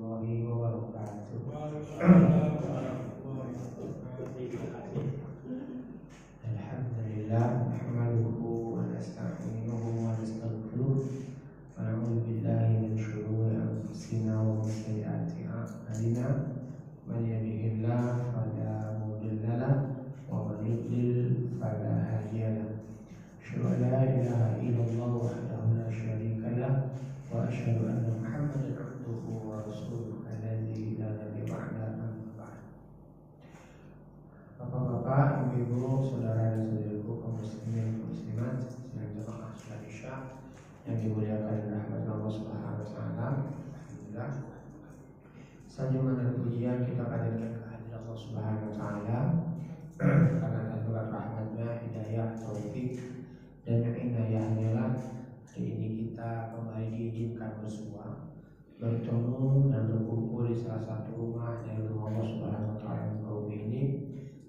warahmatullahi wabarakatuh. Alhamdulillah, nahmaduhu wa nasta'inuhu wa nastaghfiruh wa na'udzu billahi min shururi anfusina wa min sayyiati a'malina. Man yahdihillahu fala mudilla lahu wa man yudlil fala hadiya lahu. Asyhadu an la ilaha illallah wahdahu la syarika lahu wa asyhadu anna Muhammadan abduhu wa rasuluhu alladzi la nabiyya ba'da, amma ba'd. Bapak-bapak, ibu-ibu, saudara dan saudariku kaum muslimin dan muslimat yang jemaah salat Isya yang dimuliakan dan rahmat Allah Subhanahu wa taala. Alhamdulillah. Sanjungan dan pujian kita panjatkan kehadirat Allah Subhanahu wa taala karena anugerah rahmatnya, hidayah, taufik dan inayahnya lah hari ini kita kembali diizinkan bersua, bertemu dan berkumpul di salah satu rumah dari rumah Allah Subhanahu wa taala kaum ini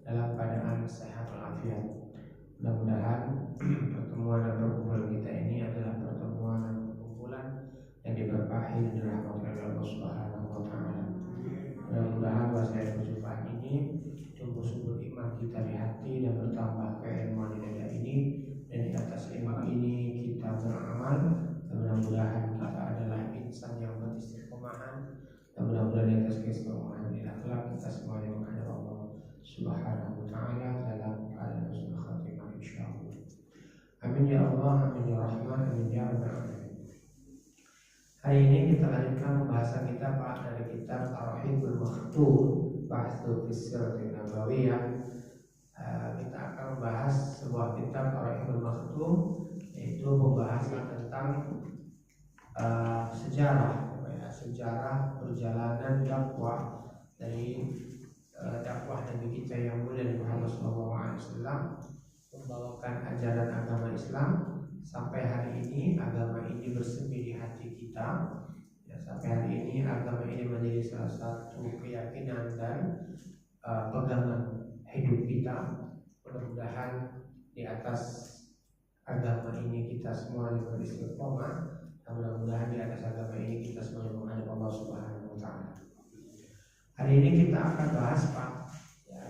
dalam keadaan sehat walafiat. Mudah-mudahan pertemuan dan perkumpulan kita ini adalah pertemuan dan perkumpulan yang diberkahi dan dirahmati oleh Allah Subhanahu wa taala. Mudah-mudahan bahasa perjumpaan ini tumbuh subur iman kita di hati dan bertambah keilmuan di dada ini, dan di atas iman ini kita beramal, dan mudah-mudahan kita adalah insan yang beristiqomahan, dan mudah-mudahan di atas keistiqomahan ini akhlak kita semuanya menghadap Allah Subhanahu wa taala dalam keadaan husnul khatimah insyaallah. Amin ya Allah, amin ya Rahman, amin ya Rabbal alamin. Hari ini kita lanjutkan pembahasan kita dari kitab Ar-Rahimul Makhtum, Bahsu fi Siratin Nabawiyah. Kita akan membahas sebuah kitab Ar-Rahimul Makhtum, yaitu pembahasan tentang sejarah perjalanan dakwah dari dakwah Nabi kita yang mulia Muhammad SAW membawakan ajaran agama Islam sampai hari ini. Agama ini bersemi di hati kita ya, sampai hari ini agama ini menjadi salah satu keyakinan dan pegangan hidup kita. Mudah-mudahan di atas agama ini kita semua beristiqomah, dan mudah-mudahan di atas agama ini kita semua menghadap Allah Subhanahu wa taala. Hari ini kita akan bahas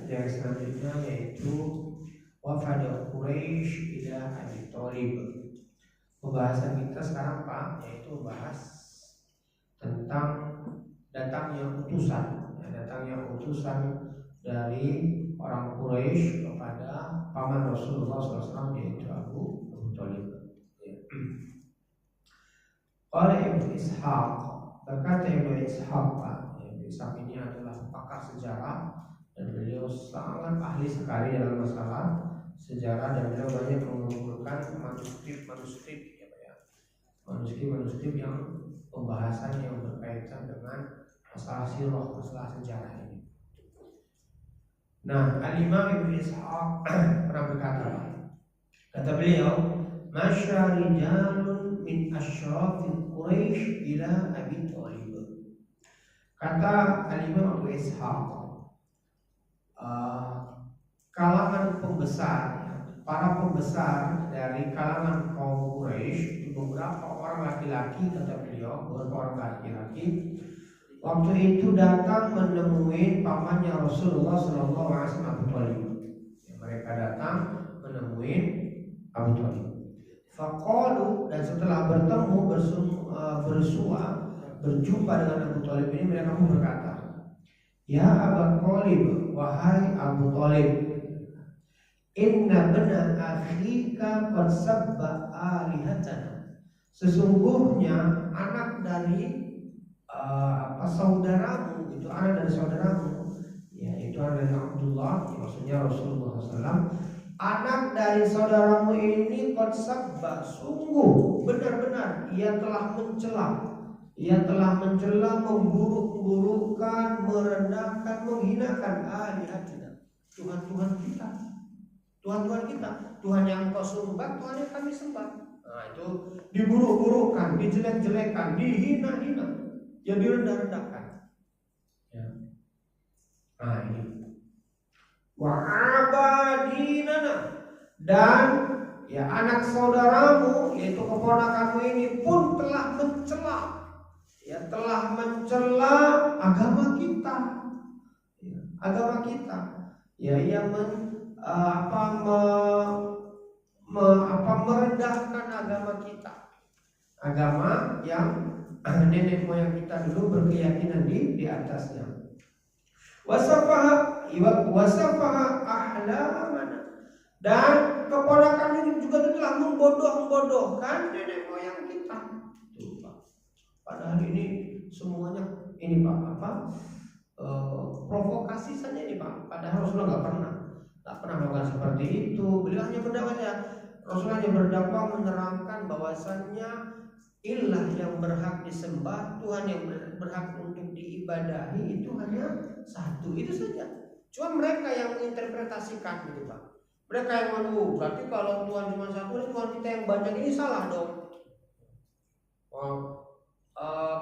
yang selanjutnya, yaitu wafad Quraisy ila Abi Thalib. Pembahasan kita sekarang yaitu bahas tentang datangnya utusan dari orang Quraisy kepada paman Rasulullah SAW, yaitu Abu Thalib. Qala Ibnu Ishaq, berkata Ibnu Ishaq, Ishaq ini adalah pakar sejarah dan beliau sangat ahli sekali dalam masalah sejarah, dan beliau banyak mengumpulkan manuskrip yang pembahasan yang berkaitan dengan masalah sirah, masalah sejarah ini. Nah, Al-Imam Ibnu Ishaq pernah berkata, kata beliau, "Masya rijalun min asyrafil Quraisy ila Abi Thalib." Kata Al-Imam Abu Ishaq, kalangan pembesar, para pembesar dari kalangan kaum Quraisy, beberapa orang laki-laki, kata beliau, beberapa orang laki-laki waktu itu datang menemui pamannya Rasulullah SAW, Abu Thalib. Mereka datang menemui Abu Thalib. Faqalu, dan setelah bertemu berjumpa dengan Abu Thalib ini, mereka pun berkata, "Ya Abu Thalib, wahai Abu Thalib, inna bena akhika qad sabba alihatana." Sesungguhnya anak dari saudaramu, itu anak dari saudaramu, yaitu anak dari Abdullah, maksudnya Rasulullah SAW. Anak dari saudaramu ini qad sabba, sungguh benar-benar ia telah mencela, memburuk-burukkan, merendahkan, menghinakan alihatina, Tuhan-Tuhan kita, Tuhan yang engkau sembah, Tuhan yang kami sembah. Nah, itu diburuk-burukkan, dijelek-jelekan, dihina-hina, yang direndah-rendahkan. Ya. Nah, ini wa abadinana, dan anak saudaramu, yaitu keponakanmu ini pun telah mencela ya telah mencela agama kita, ya, agama kita, ya yang merendahkan agama kita, agama yang nenek moyang kita dulu berkeyakinan di atasnya. Wasafaha ahlamana, dan keponakan ini juga telah membodoh-bodohkan nenek moyang kita. Tuh, Pak. Padahal ini semuanya ini Pak provokasi saja ini Pak. Padahal Rasulullah nggak pernah melakukan seperti itu. Beliau hanya berdakwah ya. Rasulullah hanya berdakwah menerangkan bahwasannya ilah yang berhak disembah, Tuhan yang berhak untuk diibadahi itu hanya satu, itu saja. Cuma mereka yang menginterpretasikan gitu Pak. Mereka yang berarti kalau Tuhan cuma satu, Tuhan kita yang banyak, ini salah dong.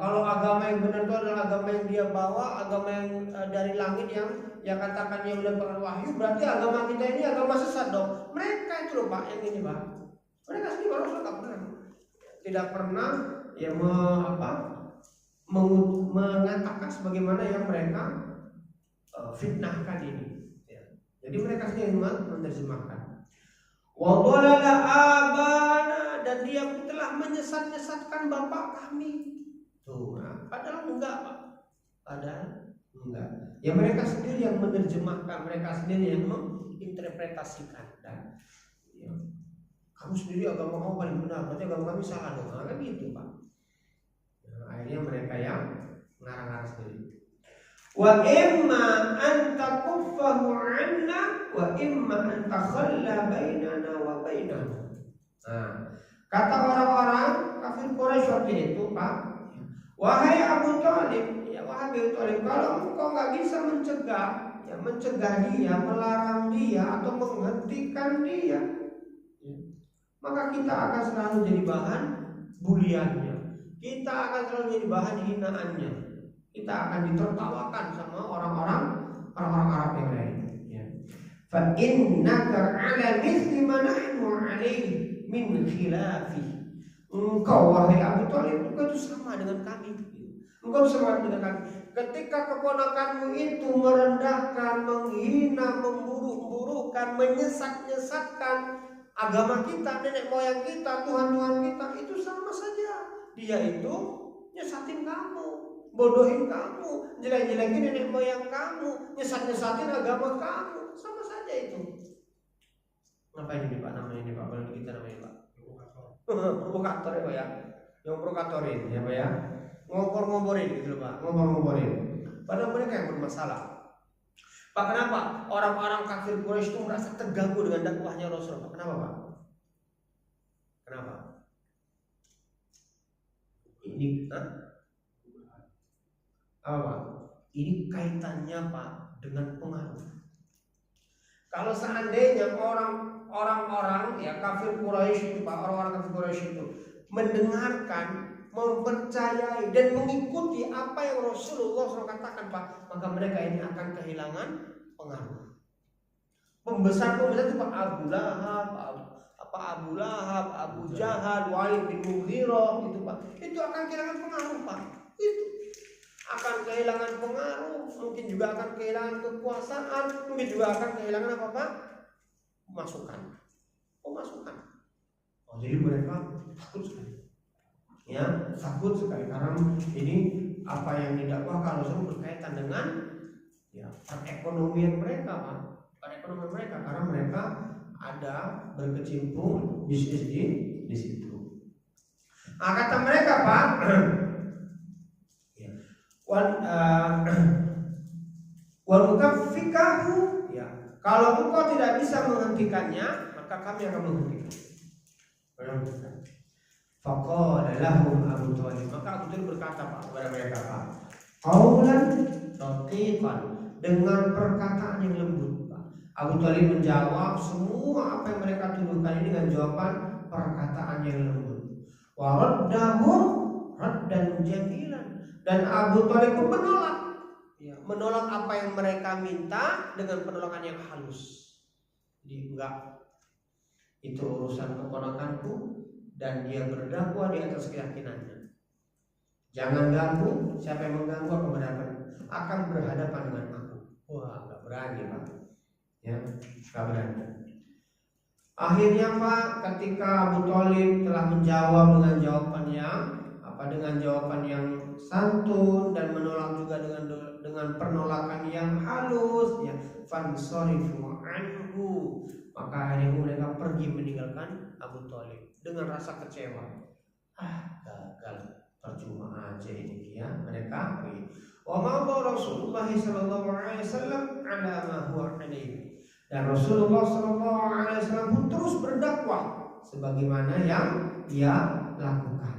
Kalau agama yang benar itu adalah agama yang dia bawa, agama yang dari langit yang katakan yang mendapatkan wahyu, berarti agama kita ini agama sesat dong. Mereka itu loh Pak yang ini Pak. Mereka sendiri Rasulullah tidak pernah ya mengatakan sebagaimana yang mereka fitnahkan ini. Ya. Jadi mereka sendiri menerjemahkan. Wa dhalala abana, dan dia telah menyesatkan bapak kami. Tuh, nah, padahal enggak Pak. Padahal enggak. Ya mereka sendiri yang menerjemahkan, mereka sendiri yang menginterpretasikan. Dan ya, kamu sendiri agama kamu paling benar, berarti agama kami salah dong. Nah, kan gitu Pak. Nah, akhirnya mereka yang ngarang-ngarang sendiri. Wa imma an takuffahu 'anna wa imma an takhalla bainana wa bainahu. Nah, kata orang-orang kafir Quraisy waktu itu Pak, wahai Abu Thalib, ya wahai Abu Thalib, kalau engkau nggak bisa mencegah dia, melarang dia atau menghentikan dia, maka kita akan selalu jadi bahan buliannya. Kita akan selalu jadi bahan hinaannya. Kita akan ditertawakan sama orang-orang Arab yang lain. Ya. Fa innaka 'ala mithli ma nahnu 'alaihi min khilafi. Engkau wahai Abu Thalib, engkau itu sama dengan kami. Engkau sama dengan kami. Ketika keponakanmu itu merendahkan, menghina, memburuk-burukkan, menyesat-nyesatkan agama kita, nenek moyang kita, Tuhan-Tuhan kita, itu sama saja. Dia itu nyesatin kamu, bodohin kamu, jelek-jelekin nenek moyang kamu, nyesat-nyesatin agama kamu, sama saja itu. Ngapain ini Pak namanya ini Pak? Kalau kita namanya Pak provokator ya Pak ya, yang provokatorin ya Pak ya, ngompor-ngomporin gitu loh Pak, ngompor-ngomporin. Padahal mereka yang bermasalah. Pak, kenapa orang-orang kafir Quraisy itu merasa terganggu dengan dakwahnya Rasulullah? Kenapa Pak? Kenapa? Ini apa Pak? Ini kaitannya Pak dengan pengaruh. Kalau seandainya orang-orang ya kafir Quraisy itu Pak, orang-orang kafir Quraisy itu mendengarkan, mempercayai dan mengikuti apa yang Rasulullah SAW katakan Pak, maka mereka ini akan kehilangan pengaruh. Pembesar-pembesar itu Pak, Abu Lahab, Abu Jahal, Walid bin Mughirah itu Pak, itu akan kehilangan pengaruh Pak. Itu akan kehilangan pengaruh, mungkin juga akan kehilangan kekuasaan, mungkin juga akan kehilangan apa Pak? Pemasukan. Oh, jadi mereka takut sekali. Ya, takut sekali karena ini apa yang didakwahkan Rasul berkaitan dengan ya perekonomian mereka Pak. Perekonomian mereka karena mereka ada berkecimpung bisnis di situ. Nah, kata mereka Pak, ya, wal mukaffikahu, ya, kalau engkau tidak bisa menghentikannya, maka kami akan menghentikan. Faqala lahum Abu Thalib, maka Abu Thalib berkata Pak kepada mereka Pak, qaulan raqiqan, dengan perkataan yang lembut Pak. Abu Thalib menjawab semua apa yang mereka tuduhkan ini dengan jawaban perkataan yang lembut. Wa raddahum raddan jamilan, dan Abu Thalib pun menolak apa yang mereka minta dengan penolakan yang halus. Jadi enggak, itu urusan keponakanku dan dia berdakwah di atas keyakinannya. Jangan ganggu, siapa yang mengganggu akan berhadapan dengan aku. Wah, nggak berani Pak. Ya, nggak berani. Akhirnya Pak, ketika Abu Thalib telah menjawab dengan jawaban yang santun dan menolak juga dengan penolakan yang halus, ya, fansorifu anhu, maka akhirnya mereka pergi meninggalkan Abu Thalib dengan rasa kecewa. Gagal, percuma aja ini ya mereka. Wa ma Rasulullah sallallahu alaihi wasallam ala ma huwa alaihi. Dan Rasulullah sallallahu alaihi wasallam pun terus berdakwah sebagaimana yang dia lakukan.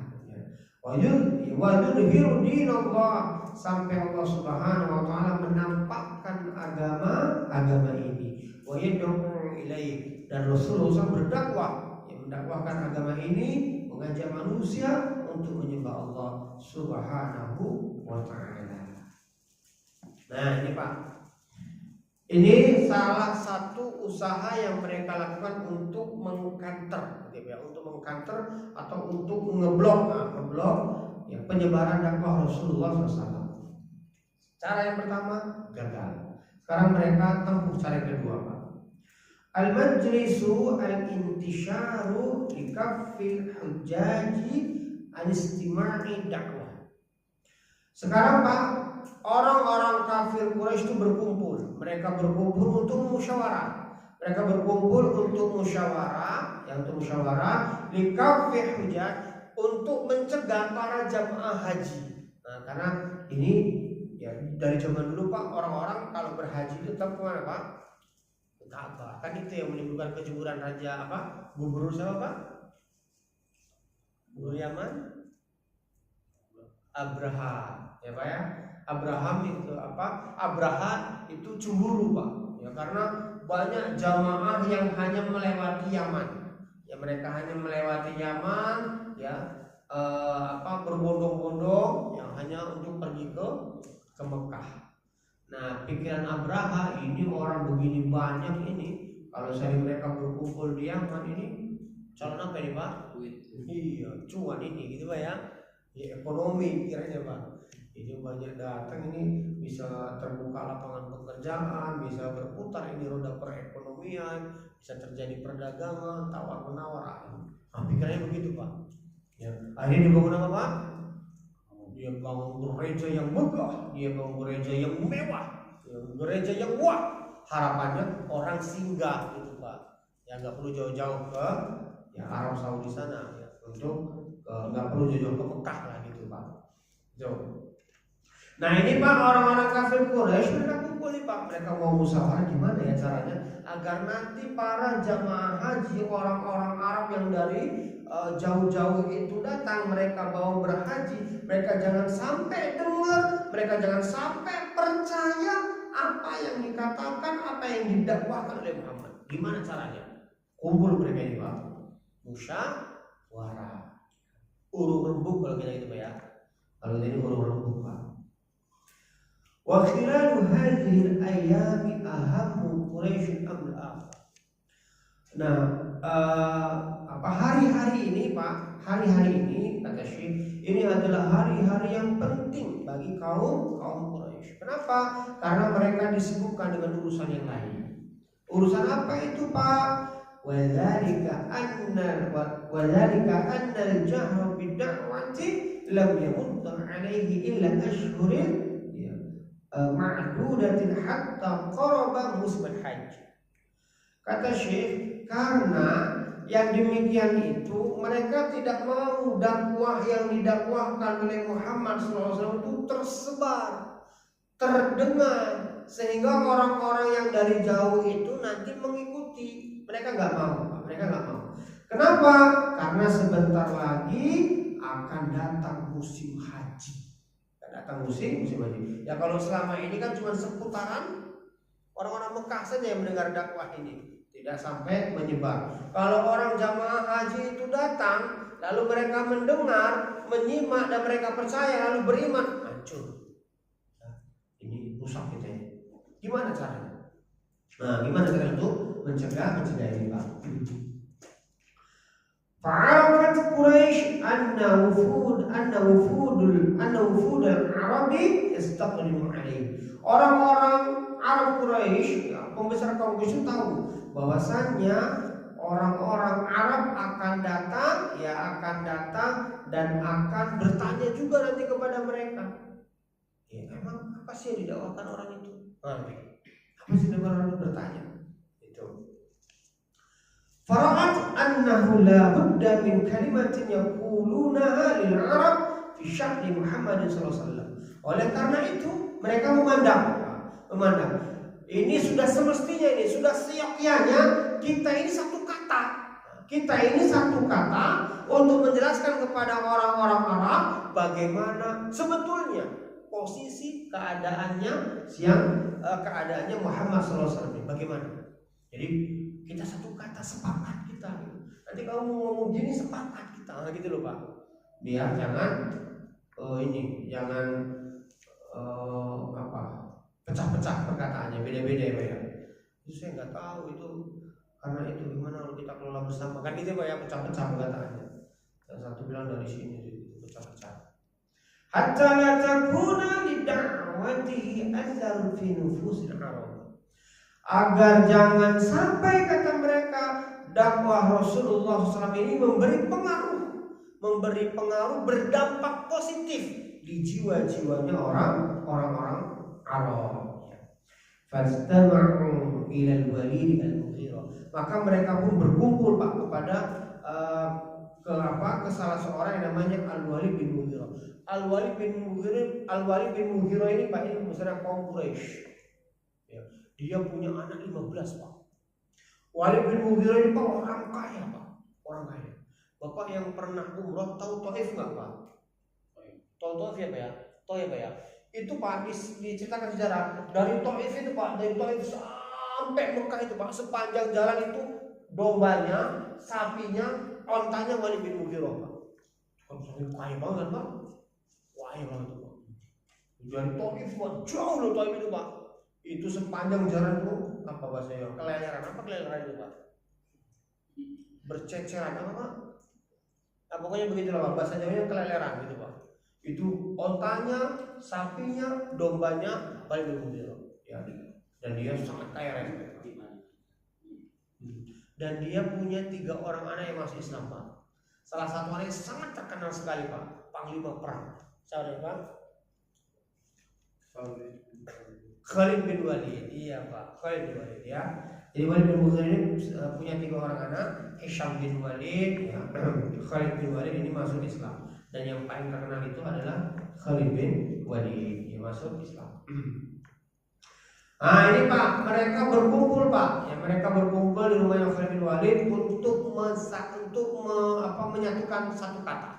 Wa yudhiru dinallah, sampai Allah Subhanahu wa taala menampakkan agama ini. Wa yad'u ilaihi, dan Rasulullah berdakwah, yang mendakwahkan agama ini, mengajak manusia untuk menyembah Allah Subhanahu wa taala. Nah, ini Pak. Ini salah satu usaha yang mereka lakukan untuk mengkanter, gitu ya, untuk mengkanter atau untuk ngeblok ya, penyebaran dakwah Rasulullah SAW. Cara yang pertama gagal. Sekarang mereka tempuh cara yang kedua, Pak. Al-majlisu al-intisharu likaffil hujaji an-istima'i dakwah. Sekarang Pak, orang-orang kafir Quraisy itu berkumpul. Mereka berkumpul untuk musyawarah. Likaffil hujaj, untuk mencegah para jamaah haji. Nah, karena ini ya dari zaman dulu Pak, orang-orang kalau berhaji itu tetap kemana Pak? Ka'bah. Kan itu yang menimbulkan kejuburan raja gubernur siapa Pak? Gubernur Yaman? Abraham, ya Pak ya. Abraham itu cemburu Pak. Ya, karena banyak jamaah yang hanya melewati Yaman. Ya, mereka hanya melewati Yaman, ya, berbondong-bondong yang hanya untuk pergi ke Mekah. Nah, pikiran Abraha, ini orang begini banyak ini, kalau saya mereka berkumpul di Yaman ini, calon apa ini Pak? Iya, cuan ini gitu Pak ya. Ya, ekonomi kiranya Pak. Ini banyak datang, ini bisa terbuka lapangan pekerjaan, bisa berputar ini roda perekonomian, bisa terjadi perdagangan, tawar menawar. Nah, pikirannya begitu Pak. Ya, akhirnya dibangun apa Pak? Dia bangun gereja yang megah, dia bangun gereja yang mewah, gereja yang wah. Harapannya orang singgah gitu Pak. Ya nggak perlu jauh-jauh ke Arab Saudi sana ya, untuk nggak perlu jauh-jauh ke Mekah lah gitu Pak. Jauh. Nah ini Pak, orang-orang kafir Quraisy mereka kumpul nih Pak, mereka mau musyawarah gimana ya caranya agar nanti para jamaah haji, orang-orang Arab yang dari jauh-jauh itu datang, mereka mau berhaji, mereka jangan sampai dengar, mereka jangan sampai percaya apa yang dikatakan, apa yang didakwahkan oleh Muhammad. Gimana caranya? Kumpul mereka ini Pak, musyawarah, urung rembuk kalau kita gitu Pak ya. Kalau ini urung rembuk Pak. Wa khilalu hadhihi al-ayami ahammu Quraisy amr akhar. Nah, hari-hari ini Pak, hari-hari ini kata Syekh, ini adalah hari-hari yang penting bagi kaum Quraisy. Kenapa? Karena mereka disibukkan dengan urusan yang lain. Urusan apa itu Pak? Wadzalika anna al-jahra bid-da'wati lam yamudda 'alaihi illa ashhurin ma'dudatin hatta qaraba musim haji. Kata Syekh, karena yang demikian itu mereka tidak mau dakwah yang didakwahkan oleh Muhammad SAW itu tersebar, terdengar, sehingga orang-orang yang dari jauh itu nanti mengikuti. Mereka nggak mau, mereka nggak mau. Kenapa? Karena sebentar lagi akan datang musim haji. Datang musim haji. Ya kalau selama ini kan cuma seputaran orang-orang Mekah saja yang mendengar dakwah ini, tidak sampai menyebar. Kalau orang jamaah haji itu datang, lalu mereka mendengar, menyimak dan mereka percaya lalu beriman, hancur. Nah, ini rusak kita ya. Gimana caranya? Nah, gimana cara untuk mencegah ini Pak? Fa'arafat Quraisy anna wufud al-Arabi yastaqdimu alaihi. Orang-orang Arab Quraisy, ya, pembesar kaum Quraisy tahu bahwasannya orang-orang Arab akan datang dan akan bertanya juga nanti kepada mereka. Ya, emang apa sih yang didakwakan orang itu? Apa sih yang orang itu bertanya? Itu. Fara'at annahu la budda min kalimatin yaqulunaha lil Arab fi sya'ni Muhammad sallallahu alaihi wasallam. Oleh karena itu mereka memandang ini sudah semestinya, ini sudah seyogyanya kita ini satu kata untuk menjelaskan kepada orang-orang Arab bagaimana sebetulnya posisi keadaannya Muhammad SAW. Bagaimana? Jadi kita satu kata, sepakat kita. Nanti kamu ngomong gini, sepakat kita, gitu loh Pak. Biar jangan pecah-pecah perkataannya, beda-beda ya Pak ya. Itu saya nggak tahu itu karena itu gimana kalau kita kelola bersama kan gitu Pak ya, pecah-pecah perkataannya. Yang satu bilang dari sini pecah-pecah. Hatta la takuna lid'awatihi athar fi nufusil Arab. Agar jangan sampai kata mereka dakwah Rasulullah SAW ini memberi pengaruh berdampak positif di jiwa-jiwanya orang-orang Arab. Fastama'u ila al-Walid al-Mughirah. Maka mereka pun berkumpul Pak kepada ke salah seorang yang namanya Al-Walid bin Mughirah. Al-Walid bin Mughirah ini Pak, ini besar kaum Quraisy. Ya, dia punya anak 15 Pak. Walid bin Mughirah ini Pak orang kaya Pak, orang kaya. Bapak yang pernah umroh tahu Taif nggak Pak? Tahu Taif ya Pak ya? Tahu ya Pak ya? Itu Pak diceritakan sejarah dari Taif itu Pak, dari Taif sampai Mekah itu Pak, sepanjang jalan itu dombanya, sapinya, ontanya Walid bin Mughirah Pak. Kalau kaya banget Pak, kaya banget Pak. Dari Taif Pak, jauh loh Taif itu Pak. Itu sepanjang jalan itu apa bahasanya? Keleleran, apa keleleran itu Pak? Berceceran apa Pak? Nah, pokoknya begitulah Pak, bahasa Jawanya keleleran gitu Pak. Itu ontanya, sapinya, dombanya Walid bin Mughirah. Ya, dan dia sangat kaya raya. Dan dia punya 3 orang anak yang masih Islam Pak. Salah satu orang yang sangat terkenal sekali Pak, panglima perang. Siapa Pak? Khalid bin Walid. Iya Pak, Khalid bin Walid ya. Jadi Walid bin Mughirah ini punya 3 orang anak, Hisham bin Walid, ya. Khalid bin Walid ini masuk Islam. Dan yang paling terkenal itu adalah Khalid bin Walid yang masuk Islam. Nah ini Pak, mereka berkumpul Pak. Ya, mereka berkumpul di rumahnya Khalid bin Walid untuk menyatukan satu kata,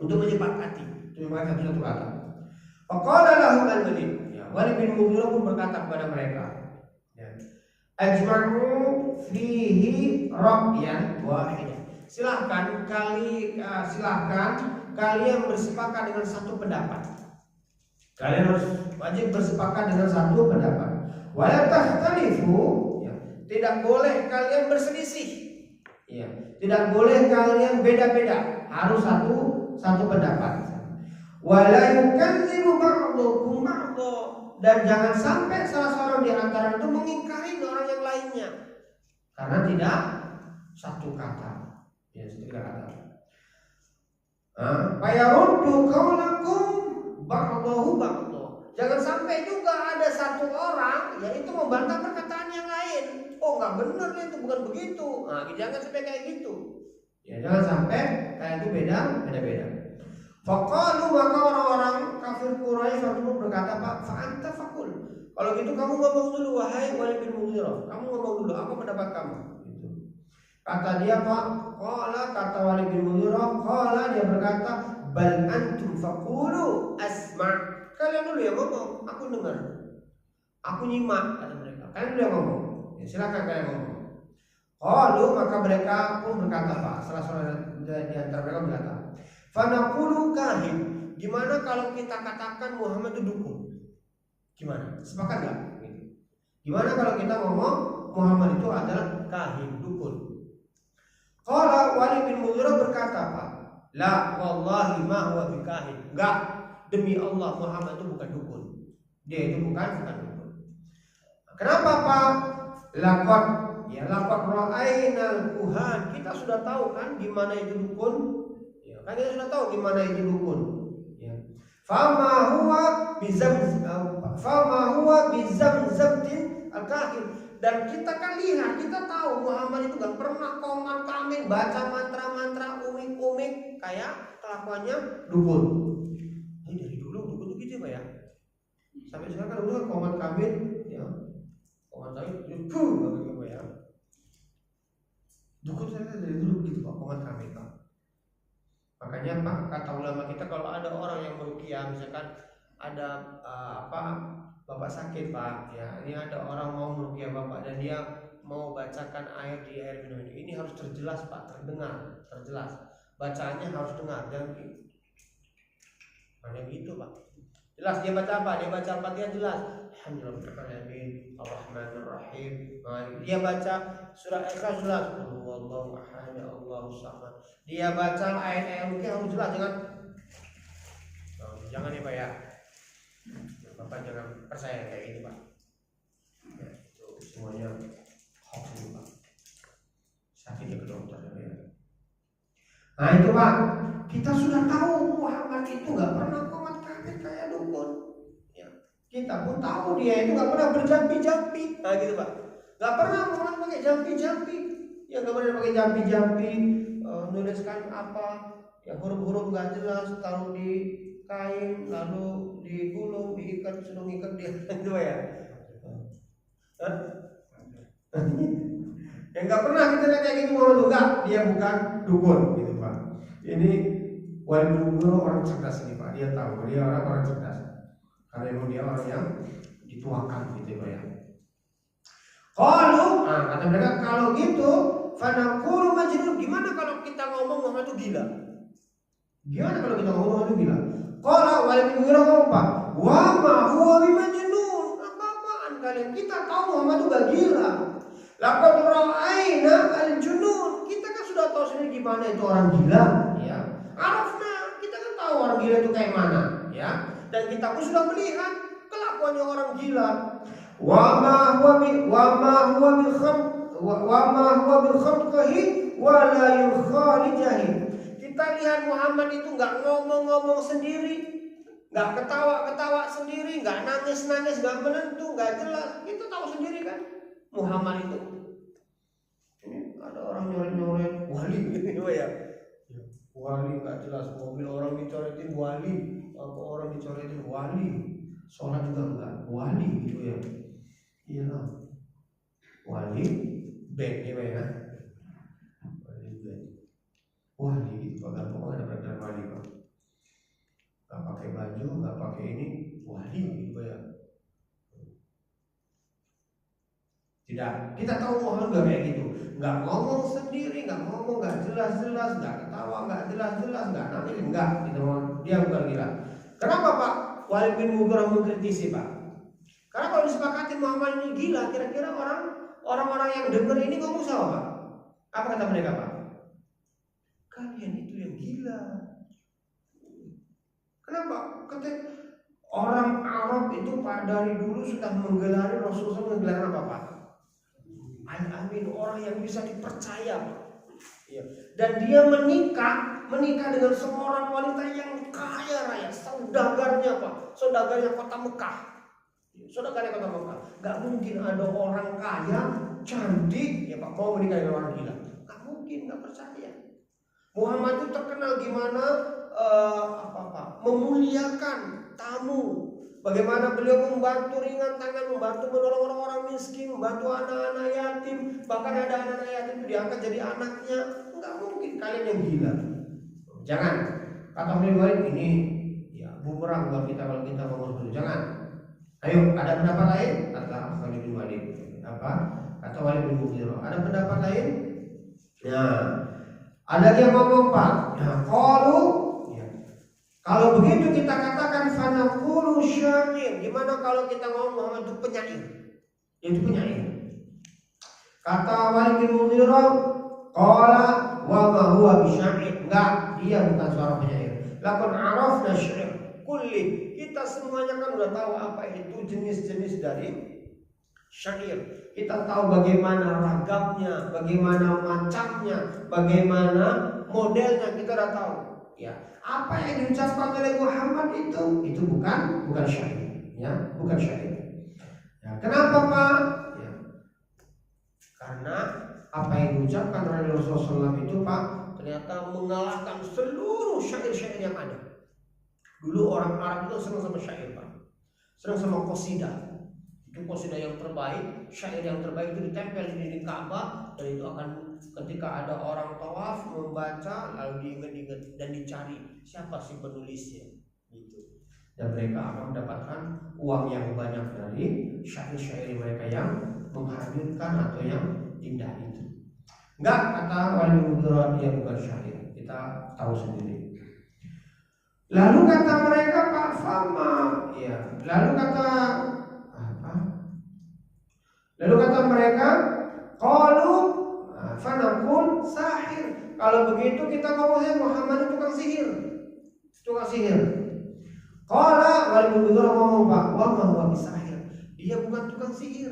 untuk menyepakati satu kata. Faqala lahum al-Walid. Ya, Walid bin Mughirah pun berkata kepada mereka, ya, ajma'u fihi ra'yan wahidan. Silahkan kalian bersepakat dengan satu pendapat. Kalian harus wajib bersepakat dengan satu pendapat. Wala takhtalifu, ya, tidak boleh kalian berselisih. Ya, tidak boleh kalian beda-beda, harus satu pendapat. Wala yukadzibu ba'dukum ba'dha, dan jangan sampai salah seorang di antara itu mengingkari orang yang lainnya karena tidak satu kata. Ya, tidak kata. Fayaruddu qaulakum ba'dahu ba'dha. Jangan sampai juga ada satu orang yaitu membantah perkataan yang lain. Oh, enggak benar itu, bukan begitu. Nah, jangan sampai kayak gitu. Ya, jangan sampai kayak itu beda-beda. Faqalu, maka orang-orang kafir Quraisy waktu itu berkata, Pak, fa anta faqul. Kalau gitu kamu ngomong dulu, wahai Walid bin Mughirah. Kamu ngomong dulu, apa pendapat kamu? Gitu. Kata dia Pak, kata Walid bin Mughirah, dia berkata, bal antum faqulu asma'. Kalian dulu yang ngomong, aku dengar, aku nyimak, kata mereka. Kalian dulu yang ngomong, ya, silakan kalian ngomong. Maka mereka pun berkata Pak, salah seorang di antara mereka berkata, fanaqulu kahin. Gimana kalau kita katakan Muhammad itu dukun? Gimana? Sepakat nggak? Gimana kalau kita ngomong Muhammad itu adalah kahin, dukun? Qala Walid bin Mughirah berkata, Pak, la wallahi ma huwa bikahin. Enggak, demi Allah Muhammad itu bukan dukun. Dia itu bukan dukun. Kenapa, Pak? Laqad ra'ainal kuhan. Kita sudah tahu kan di mana itu dukun? Ya, kan kita sudah tahu di mana itu dukun. Ya. Fama huwa bizamzamtin al-kahin. Dan kita kan lihat, kita tahu Muhammad itu gak pernah komat kamit baca mantra-mantra umik-umik kayak kelakuannya dukun. Ini dari dulu dukun itu gitu ya, Pak ya. Sampai sekarang kan udah komat kamit, ya. Komat kamit itu gitu ya. Dukun saya dari dulu gitu Pak, komat kamit Pak. Makanya Pak, kata ulama kita kalau ada orang yang meruqyah, misalkan ada Bapak sakit Pak, ya ini ada orang mau meruqyah Bapak dan dia mau bacakan air di air minum ini harus terjelas Pak, terdengar, terjelas. Bacaannya harus dengar, jangan gitu Pak. Jelas dia baca apa? Dia baca Al-Fatihah jelas. Alhamdulillahirrahmanirrahim, Ar-Rahmanirrahim. Dia baca surah Ikhlas jelas. Allahu ahad, Allahu samad. Dia baca ayat-ayat ruqyah harus jelas, jangan ya Pak ya. Bapak jangan percaya kayak gini Pak. Ya, itu semuanya hoax itu Pak. Sakitnya ke dokter ya. Nah itu Pak, kita sudah tahu Muhammad itu nggak pernah komat kamit kayak dukun. Ya, kita pun tahu dia itu nggak pernah berjampi-jampi. Nah gitu Pak, nggak pernah Muhammad pakai jampi-jampi. Ya nggak pernah pakai jampi-jampi, nuliskan apa, ya huruf-huruf nggak jelas, taruh di kain lalu digulung, diikat, suruh ngikat dia itu ya. Yang nggak pernah kita lihat kayak gitu Muhammad enggak, dia bukan dukun gitu Pak. Ini Walid bin Mughirah orang cerdas ini Pak, dia tahu dia orang cerdas. Karena memang dia orang yang dituakan gitu Pak ya. Kata mereka kalau gitu, fanaqulu majnun. Gimana kalau kita ngomong Muhammad itu gila? Gimana kalau kita ngomong Muhammad itu gila? Qala Walid bin Mughirah ngomong, "Wa ma huwa bimajnun." Apa-apaan kalian? Kita tahu Muhammad itu gak gila. Laqad ra'aina al-junun. Kita kan sudah tahu sendiri gimana itu orang gila, ya. Arafna, kita kan tahu orang gila itu kayak mana, ya. Dan kita pun sudah melihat kelakuannya orang gila. Wa ma huwa bil khamqihi wa la yukhalijahi. Kita lihat Muhammad itu nggak ngomong-ngomong sendiri, nggak ketawa-ketawa sendiri, nggak nangis-nangis, nggak menentu, nggak jelas. Kita tahu sendiri kan Muhammad itu. Ini ada orang nyoret-nyoret wali gitu ya. Wali nggak jelas, mobil orang dicoretin wali, apa orang dicoretin wali, sholat juga enggak wali gitu ya. Iya lah, wali baik ya Pak ya. Wali gitu Pak, pokoknya ada benar wali Pak. Gak pakai baju, gak pakai ini, wali gitu ya. Tidak, kita tahu Muhammad gak kayak gitu. Gak ngomong sendiri, gak ngomong, gak jelas-jelas, gak ketawa, gak jelas-jelas, gak nangis, enggak. Dia bukan gila. Kenapa Pak Walid bin Mughirah mengkritisi Pak? Karena kalau disepakati Muhammad ini gila, kira-kira orang-orang yang dengar ini ngomong sama Pak? Apa kata mereka Pak? Kalian itu yang gila. Kenapa? Ketika orang Arab itu dari dulu sudah menggelari Rasulullah menggelar apa Pak? Al-Amin, orang yang bisa dipercaya Pak. Ya. Dan dia menikah dengan seorang wanita yang kaya raya, saudagarnya Pak, saudagarnya kota Mekah. Saudagarnya kota Mekah. Gak mungkin ada orang kaya, cantik, ya Pak, mau menikah dengan orang gila. Gak mungkin, gak percaya. Muhammad itu terkenal gimana memuliakan tamu. Bagaimana beliau membantu ringan tangan, membantu menolong orang-orang miskin, membantu anak-anak yatim. Bahkan ada anak-anak yatim itu diangkat jadi anaknya. Enggak mungkin kalian yang gila. Jangan. Kata beliau ini ya bumerang buat kita kalau kita ngomong dulu. Jangan. Ayo, ada pendapat lain? Kata Khalid bin Walid. Apa? Kata Walid bin Mughirah. Ada pendapat lain? Ya. Ada yang ngomong Pak. Nah, kalau begitu kita katakan fanaqulu syair. Gimana kalau kita ngomong Muhammad itu penyair? Itu penyair. Kata Walid bin Mughirah, qala wa ma huwa bisya'ir. Enggak, dia bukan seorang penyair. Laqad arafna syair kulli. Kita semuanya kan udah tahu apa itu jenis-jenis dari syair. Kita tahu bagaimana ragamnya, bagaimana macamnya, bagaimana modelnya, kita udah tahu. Ya, apa yang diucapkan oleh Muhammad itu bukan syair, ya, bukan syair. Ya, kenapa Pak? Ya, karena apa yang diucapkan oleh Rasulullah SAW itu Pak ternyata mengalahkan seluruh syair-syair yang ada. Dulu orang Arab itu senang sama syair Pak, senang sama qasidah. Itu qasidah yang terbaik, syair yang terbaik itu ditempel di dinding Ka'bah, dan itu akan ketika ada orang tawaf membaca lalu diingat-ingat dan dicari siapa sih penulisnya gitu. Dan mereka akan mendapatkan uang yang banyak dari syair-syair mereka yang menghadirkan atau yang indah itu. Enggak, kata Walid bin Mughirah, dia bukan syair. Kita tahu sendiri. Lalu kata mereka Pak Fama, ya. Lalu kata mereka, qalu fanaqul sahir. Kalau begitu kita ngomongnya Muhammad itu tukang sihir. Tukang sihir. Qala Walid bin Mughirah ngomong Pak, wa ma huwa bisahir. Dia bukan tukang sihir.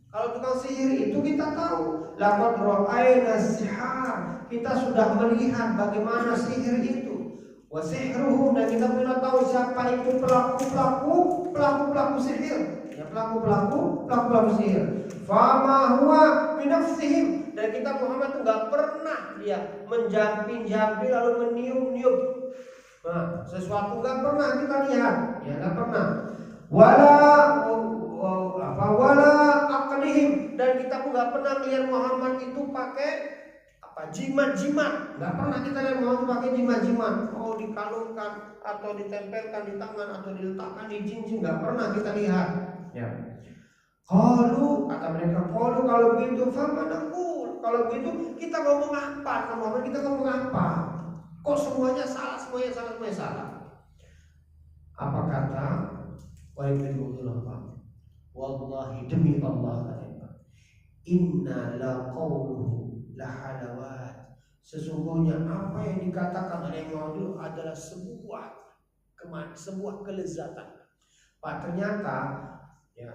Kalau tukang sihir itu kita tahu. Laqad ra'ayna sihar. Kita sudah melihat bagaimana sihir itu. Wa sihruhum, dan kita sudah tahu siapa itu pelaku sihir. Ya, pelaku sihir. Fama huwa binafsihim, dan kita Muhammad itu nggak pernah dia menjampi lalu meniup. Nah, sesuatu nggak pernah kita lihat, ya nggak pernah. Wala aqlihim, dan kita pun nggak pernah lihat Muhammad itu pakai jimat, nggak pernah kita lihat Muhammad pakai jimat, dikalungkan atau ditempelkan di tangan atau diletakkan di cincin, nggak pernah kita lihat. Ya. Kata mereka, kalau begitu famanaqul. Kalau begitu kita ngomong apa? Kita ngomong apa? Kok semuanya salah? Apa kata Walid bin Mughirah? Wallahi, demi Allah, inna la qawluhu la halawat. Sesungguhnya apa yang dikatakan oleh Muhammad adalah sebuah kelezatan. Pak, ternyata ya,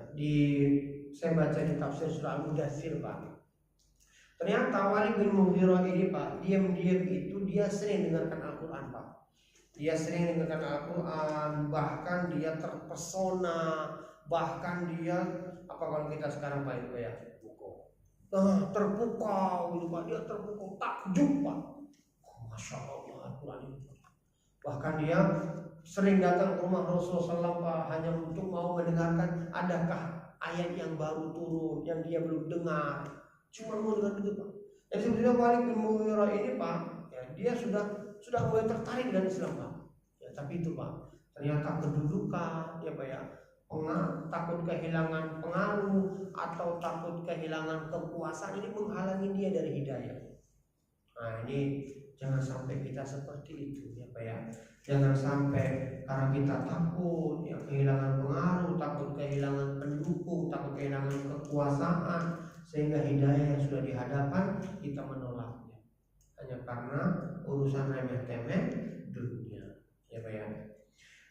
saya baca di tafsir surah Al-Mudaththir Pak. Ternyata Walid bin Mughirah ini Pak, diam-diam itu dia sering dengarkan Al-Quran Pak. Dia sering dengarkan Al-Quran, bahkan dia terpesona, bahkan dia kalau kita sekarang Pak itu ya terpukau gitu Pak, dia terpukau takjub Pak. Masya Allah Al-Quran ini. Bahkan dia sering datang ke rumah Rasulullah SAW Pak, hanya untuk mau mendengarkan adakah ayat yang baru turun yang dia belum dengar. Cuma mau dengar itu Pak. Dan sebenarnya Walid bin Mughirah ini Pak, ya, dia sudah mulai tertarik dengan Islam Pak. Ya, tapi itu Pak, ternyata kedudukan ya Pak ya, takut kehilangan pengaruh atau takut kehilangan kekuasaan ini menghalangi dia dari hidayah. Nah ini jangan sampai kita seperti itu ya Pak ya. Jangan sampai karena kita takut ya kehilangan pengaruh, takut kehilangan pendukung, takut kehilangan kekuasaan, sehingga hidayah yang sudah di hadapan kita menolaknya hanya karena urusan remeh-temeh dunia ya Pak ya.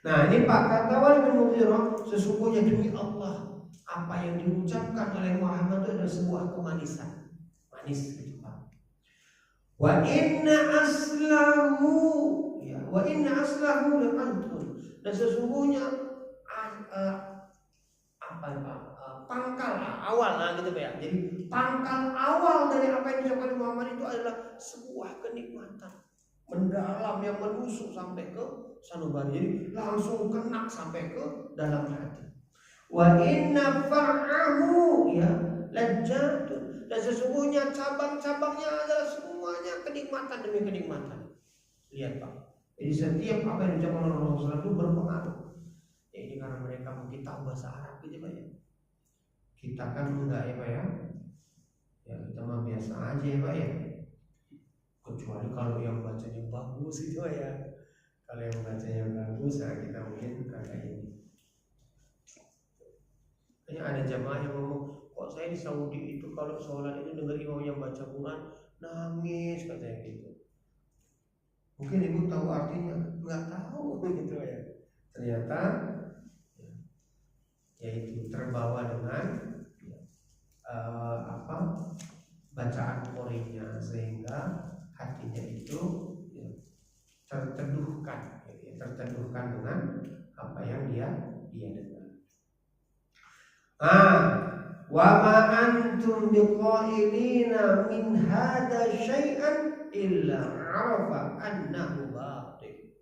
Nah ini Pak, kata Walid bin Mughirah, sesungguhnya demi Allah apa yang diucapkan oleh Muhammad itu adalah sebuah kemanisan, manis gitu Pak. Wa inna aslahu laqantun, dan sesungguhnya pangkal awal gitu Pak ya. Jadi pangkal awal dari apa yang diucapkan oleh Muhammad itu adalah sebuah kenikmatan mendalam yang menusuk sampai ke sanubari, jadi langsung kena sampai ke dalam hati. Wa inna far'ahu ya lajjatun, dan sesungguhnya cabang-cabangnya adalah semuanya kenikmatan demi kenikmatan. Lihat Pak, jadi setiap apa yang diucapkan oleh Rasulullah itu berpengaruh. Ya, ini karena mereka mungkin tahu bahasa Arab gitu Pak ya. Kita kan enggak ya Pak ya. Ya kita mah biasa aja ya Pak ya. Kecuali kalau yang bacanya bagus gitu ya. Kalau yang bacanya bagus, nah kita mungkin kayak ini. Hanya ada jamaah yang ngomong, kok saya di Saudi itu kalau sholat itu dengar imam yang baca Quran nangis katanya gitu. Mungkin ibu tahu artinya, nggak tahu gitu ya. Ternyata yaitu terbawa dengan bacaan Qur'annya, sehingga hatinya itu terteduhkan, terteduhkan dengan apa yang dia dengar. Wa ma antum biqailina min hadza syai'an illa 'arafa annahu batil.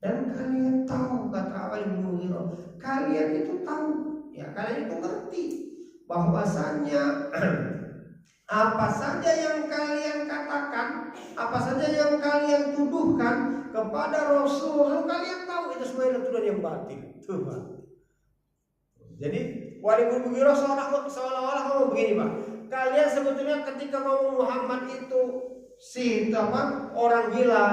Dan kalian tahu, kata Walid bin Mughirah, kalian itu tahu, ya kalian itu ngerti bahwasannya apa saja yang kalian katakan, apa saja yang kalian tuduhkan kepada Rasul, kalian tahu itu semua adalah tuduhan yang batil. Tuh, Pak. Jadi Walid bin Mughirah seolah-olah ngomong begini, Pak. Kalian sebetulnya ketika ngomong Muhammad itu orang gila,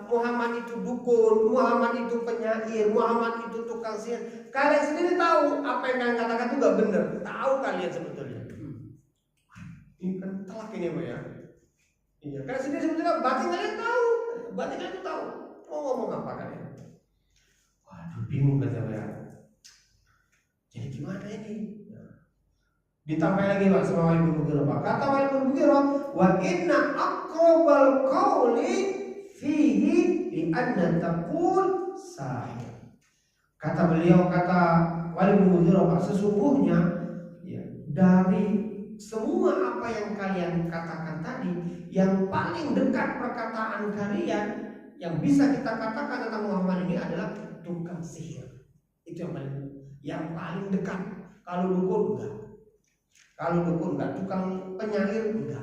Muhammad itu dukun, Muhammad itu penyair, Muhammad itu tukang sihir, kalian sendiri tahu apa yang kalian katakan itu gak benar. Tahu kalian sebetulnya. Ini kan telak ini, Pak ya. Iya, kalian sendiri sebetulnya batin kalian tahu. Batin kalian itu tahu. Mau ngomong apa kalian? Waduh, bingung kata saya. Jadi gimana ini? Ditambah lagi Pak sama Walid bin Mughirah, Pak. Kata Walid bin Mughirah, wa inna aqrabal qawli fihi li anna taqul sahir. Kata beliau, kata Walid bin Mughirah, Pak, sesungguhnya ya, dari semua apa yang kalian katakan tadi, yang paling dekat perkataan kalian yang bisa kita katakan tentang Muhammad ini adalah tukang sihir. Itu yang paling dekat. Kalau dukun enggak, tukang penyair enggak.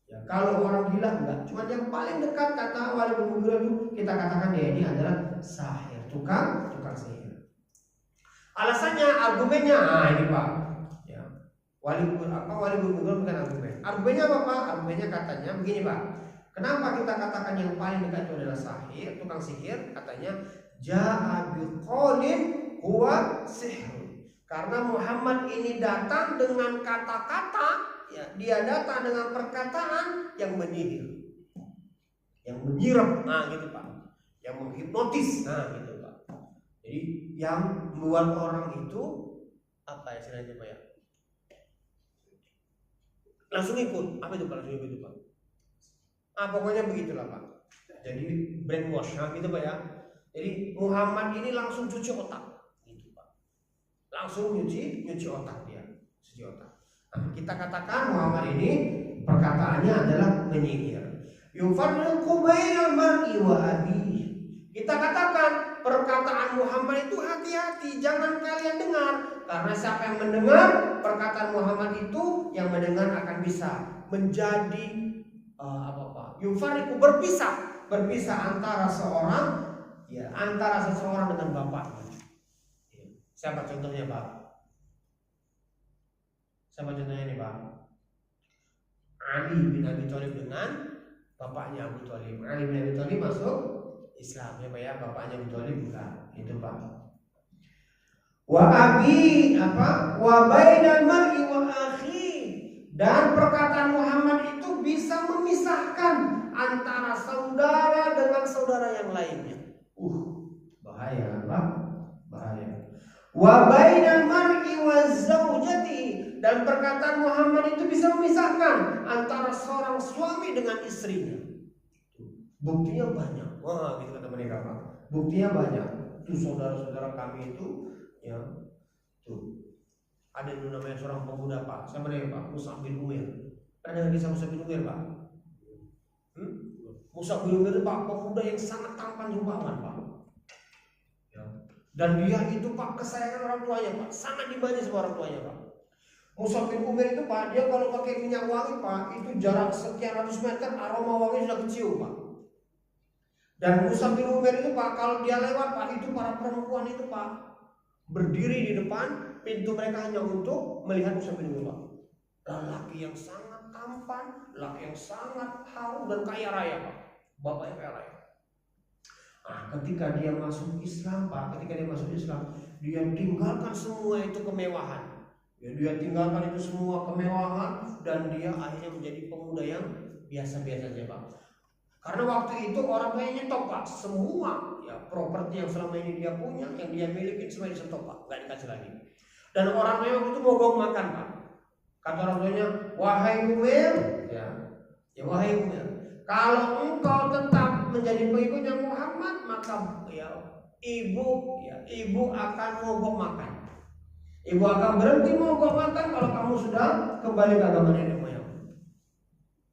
Ya, kalau orang gila enggak. Cuma yang paling dekat, kata Walid bin Mughirah itu, kita katakan dia ini adalah sahir, tukang sihir. Alasannya, argumennya, ini Pak. Walid bin Mughirah bukan argumen. Argumennya apa, Pak? Argumennya katanya begini, Pak. Kenapa kita katakan yang paling dekat itu adalah sahir, tukang sihir? Katanya ja'a biqaulin huwa sihr. Karena Muhammad ini datang dengan kata-kata, ya, dia datang dengan perkataan yang menyihir, yang menyirap, gitu Pak, yang menghipnotis, gitu Pak. Jadi yang membuat orang itu apa istilahnya, Pak ya? Langsung ikut. Apa itu Pak? Langsung ikut itu Pak? Pokoknya begitulah Pak. Jadi brainwash, gitu Pak ya. Jadi Muhammad ini langsung cuci otak, gitu Pak. Langsung nyuci otak dia, cuci otak. Kita katakan Muhammad ini perkataannya adalah menyihir. Yufarriqu bainal mar'i wa abihi. Kita katakan perkataan Muhammad itu hati-hati, jangan kalian dengar. Karena siapa yang mendengar perkataan Muhammad itu, yang mendengar akan bisa menjadi Yufarriqu, berpisah antara seseorang dengan bapaknya. Siapa contohnya, Pak? Siapa contohnya ini, Pak? Ali bin Abi Thalib dengan bapaknya Abu Thalib. Ali bin Abi Thalib masuk Islam, ya Pak ya. Bapaknya Abu Thalib bukan. Itu Pak. Wa bainal mar'i wa akhi. Dan perkataan Muhammad itu bisa memisahkan antara saudara dengan saudara yang lainnya. Bahaya, Pak. Bahaya. Wa bainal mar'i wa zaujati. Dan perkataan Muhammad itu bisa memisahkan antara seorang suami dengan istrinya. Buktinya banyak. Wah, gitu kata mereka, Pak. Buktinya banyak. Tuh saudara-saudara kami itu, ya, tuh. Ada yang namanya seorang pemuda, Pak. Siapa dia, Pak? Mus'ab bin Umair. Ada kisah Mus'ab bin Umair, Pak? Mus'ab bin Umair, Pak, pemuda yang sangat tampan rupawan, Pak. Ya. Dan dia itu, Pak, kesayangan orang tuanya, Pak. Sangat dimanjai sama orang tuanya, Pak. Mus'ab bin Umair itu, Pak, dia kalau pakai minyak wangi, Pak, itu jarak sekian ratus meter aroma wangi sudah kecium, Pak. Dan Mus'ab bin Umair itu, Pak, kalau dia lewat, Pak, itu para perempuan itu, Pak, berdiri di depan pintu mereka hanya untuk melihat Mus'ab bin Umair, Pak. Lelaki yang sangat tampan, lelaki yang sangat harum dan kaya raya, Pak. Bapaknya kaya raya. Ketika dia masuk Islam, Pak, dia tinggalkan semua itu kemewahan. Dia tinggalkan itu semua kemewahan dan dia akhirnya menjadi pemuda yang biasa-biasa saja, Pak. Karena waktu itu orang tuanya nyetop Pak, semua ya properti yang selama ini dia punya, yang dia miliki semua disetop Pak, nggak dikasih lagi. Dan orang tuanya waktu itu mogok makan Pak. Kata orang tuanya, wahai Umir, ya wahai Umir, kalau engkau tetap menjadi pengikutnya Muhammad, maka ya ibu akan mogok makan. Ibu akan berhenti mogok makan kalau kamu sudah kembali ke agama nenek moyang.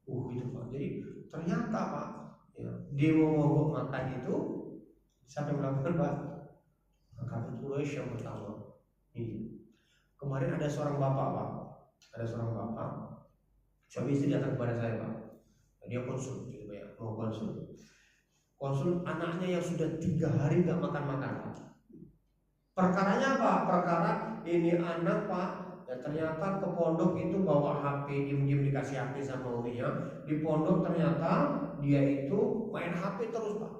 Itu Pak. Jadi ternyata Pak, ya, demo mogok makan itu siapa yang melakukan Pak? Kafir Quraisy yang pertama. Ini. Kemarin ada seorang bapak Pak. Ada seorang bapak. Suami istri datang kepada saya Pak. Dia konsul, gitu Pak ya, mau konsul. Konsul anaknya yang sudah 3 hari nggak makan-makan. Perkaranya apa? Perkara ini anak Pak, ya ternyata ke pondok itu bawa HP, diem-diem dikasih HP sama uminya. Di pondok ternyata dia itu main HP terus Pak.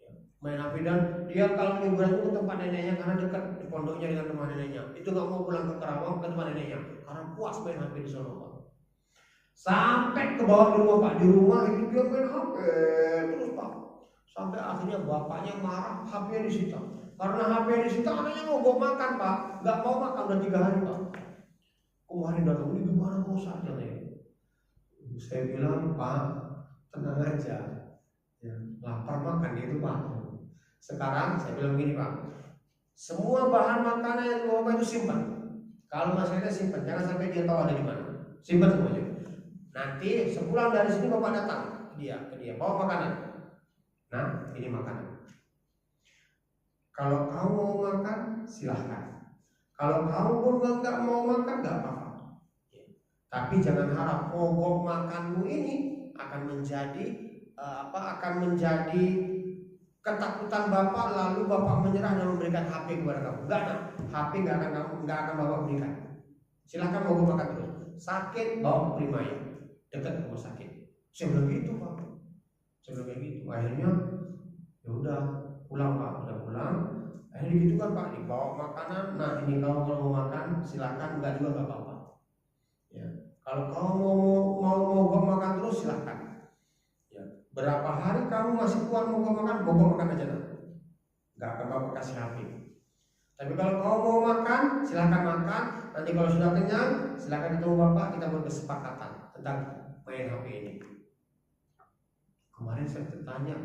Ya, main HP dan dia kalau liburan itu ke tempat neneknya karena dekat di pondoknya dengan tempat neneknya. Itu nggak mau pulang ke Karawang ke tempat neneknya karena puas main HP di sana Pak. Sampai ke bawah di rumah Pak, di rumah itu dia main HP terus Pak. Sampai akhirnya bapaknya marah, HP-nya disita. Karena HP disita anaknya mogok makan Pak, nggak mau makan udah 3 hari Pak. Kemarin datang, ini gimana mau saja nih? Saya bilang Pak, tenang aja, ya, lapar makan itu Pak. Sekarang saya bilang gini Pak, semua bahan makanan yang Bapak itu simpan. Kalau masalahnya simpan, jangan sampai dia tahu ada di mana. Simpan semuanya. Nanti sepulang dari sini Bapak datang ke dia bawa makanan. Nah, ini makanan. Kalau kamu mau makan, silahkan. Kalau kamu pun nggak mau makan, nggak apa-apa. Tapi jangan harap mogok makanmu ini akan menjadi ketakutan Bapak, lalu Bapak menyerah dan memberikan HP kepada kamu. Enggak, nah. HP nggak akan Bapak berikan. Silahkan mogok makan terus. Sakit, bawa ke Primaya, dekat rumah sakit. Saya bilang gitu Pak. Saya bilang kayak gitu. Akhirnya ya udah pulang Pak, udah pulang. Akhirnya gitu kan Pak, dibawa makanan. Nah ini kalau mau makan silakan, enggak juga nggak apa-apa. Ya, kalau kamu mau mogok makan terus silakan. Ya, berapa hari kamu masih kuat mogok makan aja nah. Nggak akan Bapak kasih HP. Tapi kalau kamu mau makan, silakan makan. Nanti kalau sudah kenyang, silakan ketemu Bapak, kita berkesepakatan tentang main HP ini. Kemarin saya bertanya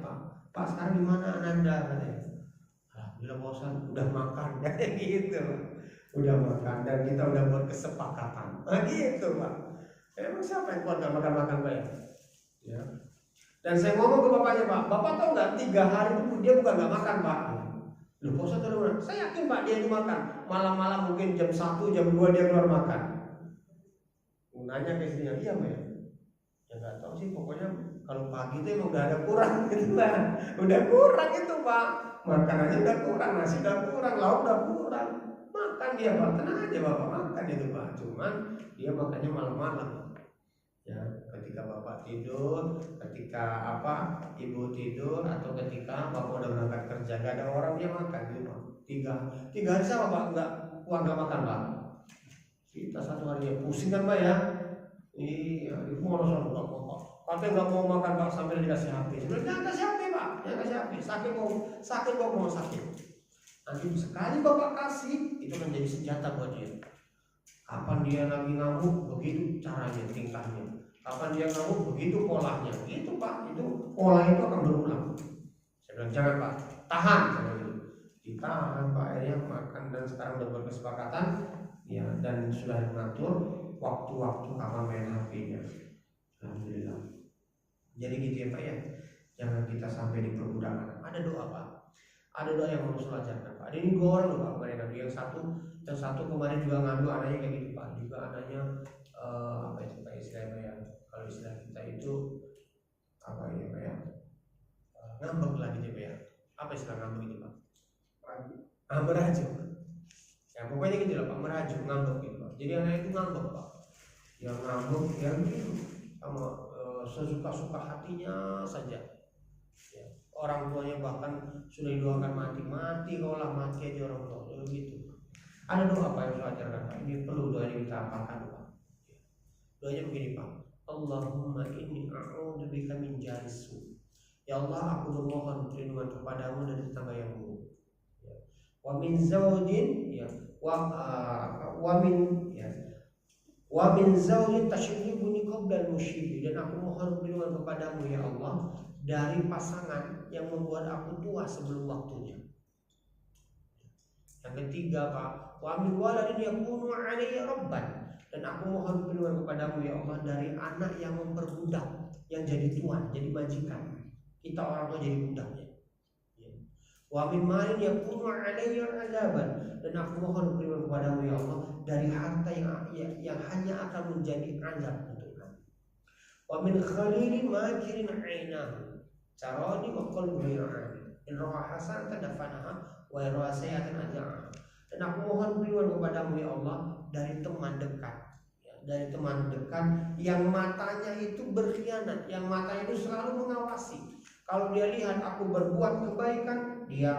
Pak sekarang di mana Ananda? Katanya. Alhamdulillah bosan, udah makan, kayak gitu. Udah makan dan kita udah buat kesepakatan. Gitu Pak. Emang siapa yang kuat gak makan Pak ya? Ya. Dan saya ngomong ke bapaknya Pak, Bapak tahu nggak 3 hari itu dia bukan nggak makan Pak. Loh bosan terus mana? Saya yakin Pak dia itu makan. Malam-malam mungkin jam 1, jam 2 dia keluar makan. Nanya ke istrinya, iya Pak ya? Ya nggak tahu sih, pokoknya kalau pagi itu emang udah ada kurang gitu kan. Udah kurang itu Pak. Makanannya udah kurang, nasi udah kurang, lauk udah kurang. Makan dia Pak, tenang aja Bapak makan itu Pak. Cuman dia makannya malam-malam. Ya, ketika Bapak tidur, ketika Ibu tidur, atau ketika Bapak udah berangkat kerja, gak ada orang dia makan gitu Pak. 3 hari sama Pak, nggak makan Pak. Kita 1 hari ya pusing kan Pak ya. Iya, itu mau langsung nggak mau Pak. Katanya nggak mau makan Pak sambil dikasih HP. Sebenarnya jangan kasih HP Pak, jangan kasih HP. Sakit mau sakit. Nanti sekali Bapak kasih, itu menjadi senjata buat dia. Kapan dia lagi ngamuk, begitu caranya, tingkahnya. Kapan dia ngamuk, begitu polanya. Gitu Pak, itu pola itu akan berulang. Saya bilang jangan Pak, tahan. Ditahan Pak, akhirnya makan dan sekarang udah berkesepakatan. Ya, dan sudah mengatur waktu-waktu kapan main HP-nya. Alhamdulillah. Jadi gitu ya Pak ya. Jangan kita sampai diperbudak anak. Ada doa Pak. Ada doa yang harus ajarkan Pak. Ada ini 2 orang loh Pak kemarin ngadu. Yang satu kemarin juga ngadu anaknya kayak gitu Pak. Juga anaknya apa itu Pak istilahnya ya? Kalau istilah kita itu apa ini Pak ya? Ngambek lah gitu Pak ya. Apa istilah ngambek itu Pak? Merajuk. Ya pokoknya gitu lah Pak, merajuk, ngambek gitu Pak. Jadi anak itu ngambek Pak. Yang ngambek yang gitu sama sesuka-suka hatinya saja. Ya. Orang tuanya bahkan sudah didoakan mati kalau lah mati aja orang tua gitu. Ada doa Pak yang saya ajarkan Pak. Ini perlu doa yang kita amalkan Pak. Doanya begini Pak. Allahumma inni a'udzubika min jahli su. Ya Allah, aku memohon perlindungan kepadamu dari tetangga yang buruk. Ya. Wa min zaujin, ya. Wa min, ya. Wa min zaujin tashribuni qabla al-mushibi, dan aku mohon perlindungan kepadamu ya Allah dari pasangan yang membuat aku tua sebelum waktunya. Yang ketiga, Pak, wa min waladin yakunu alayya rabban, dan aku mohon perlindungan kepadamu ya Allah dari anak yang memperbudak, yang jadi tuan, jadi majikan. Kita orang tua jadi budaknya. Wa min malin yakunu alayya azaban, dan aku mohon perlindungan kepadamu ya Allah dari harta yang hanya akan menjadi azab untuk kami. Wa min khalilin makirin ainahu carani wa qalbi ra'ani in ra'a hasan tadafanaha wa ra'a sayatan aja'ah. Dan aku mohon perlindungan kepadamu ya Allah dari teman dekat, dari teman dekat yang matanya itu berkhianat, yang matanya itu selalu mengawasi. Kalau dia lihat aku berbuat kebaikan, dia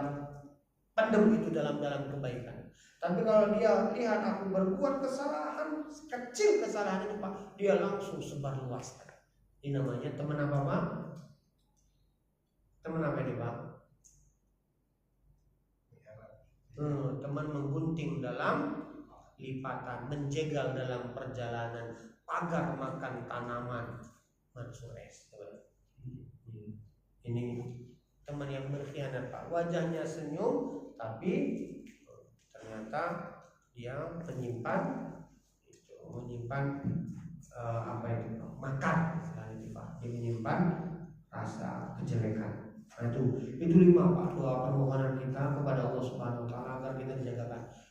pendam itu dalam kebaikan. Tapi kalau dia lihat aku berbuat kesalahan, kecil kesalahan itu Pak, dia langsung sebarluaskan. Ini namanya teman apa Pak? Teman apa ini Pak? Teman menggunting dalam lipatan, menjegal dalam perjalanan, pagar makan tanaman mansures. Ini teman yang berkhianat Pak, wajahnya senyum tapi ternyata dia menyimpan apa itu makar, itu Pak, dia menyimpan rasa kejelekan. Nah itu 5 Pak, doa permohonan kita kepada Allah Subhanahu Wa Taala agar kita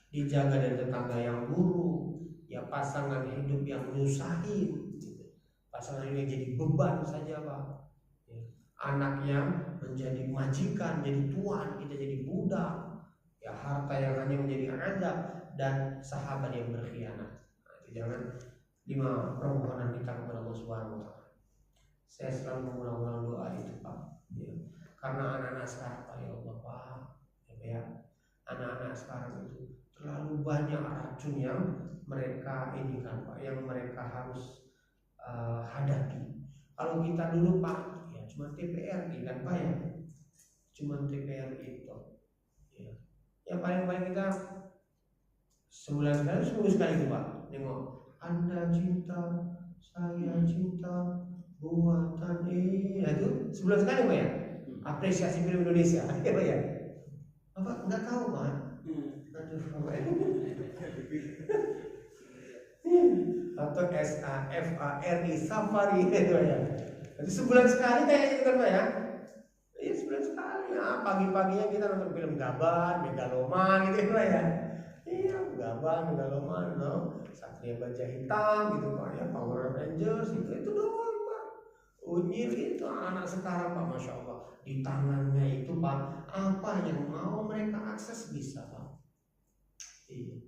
dijaga dari tetangga yang buruk, ya pasangan hidup yang nyusahin, pasangan hidup yang jadi beban saja Pak. Anak yang menjadi majikan, jadi tuan, kita jadi budak, ya harta yang hanya menjadi azab, dan sahabat yang berkhianat. Nah, itu jangan 5 permohonan kita kepada Allah Subhanahu Wa Taala. Saya selalu mengulang-ulang doa itu Pak, ya. Karena anak-anak sekarang Pak, ya Allah Pak, ya, anak-anak sekarang itu terlalu banyak racun yang mereka ini kan Pak, yang mereka harus hadapi. Kalau kita dulu Pak, cuma TPRI kan Pak ya, cuma TPRI itu ya. Yang paling kita sebulan sekali, seminggu sekali itu Pak, nengok Anda cinta, saya cinta, buatan ini, nah, itu sebulan sekali Pak ya, apresiasi film Indonesia ya Pak ya. Bapak nggak tahu Pak? Aduh Pak ya. Atau SAFARI Safari itu ya. Jadi sebulan sekali kayaknya gitu kan Pak ya. Iya sebulan sekali. Nah, pagi-paginya kita nonton film Gaban, Megaloman gitu Pak ya. Iya, Gaban, Megaloman, no? Satria Baja Hitam gitu Pak ya, Power Rangers itu doang Pak. Unyil itu anak sekarang Pak, Masya Allah. Di tangannya itu Pak, apa yang mau mereka akses bisa Pak. Iya.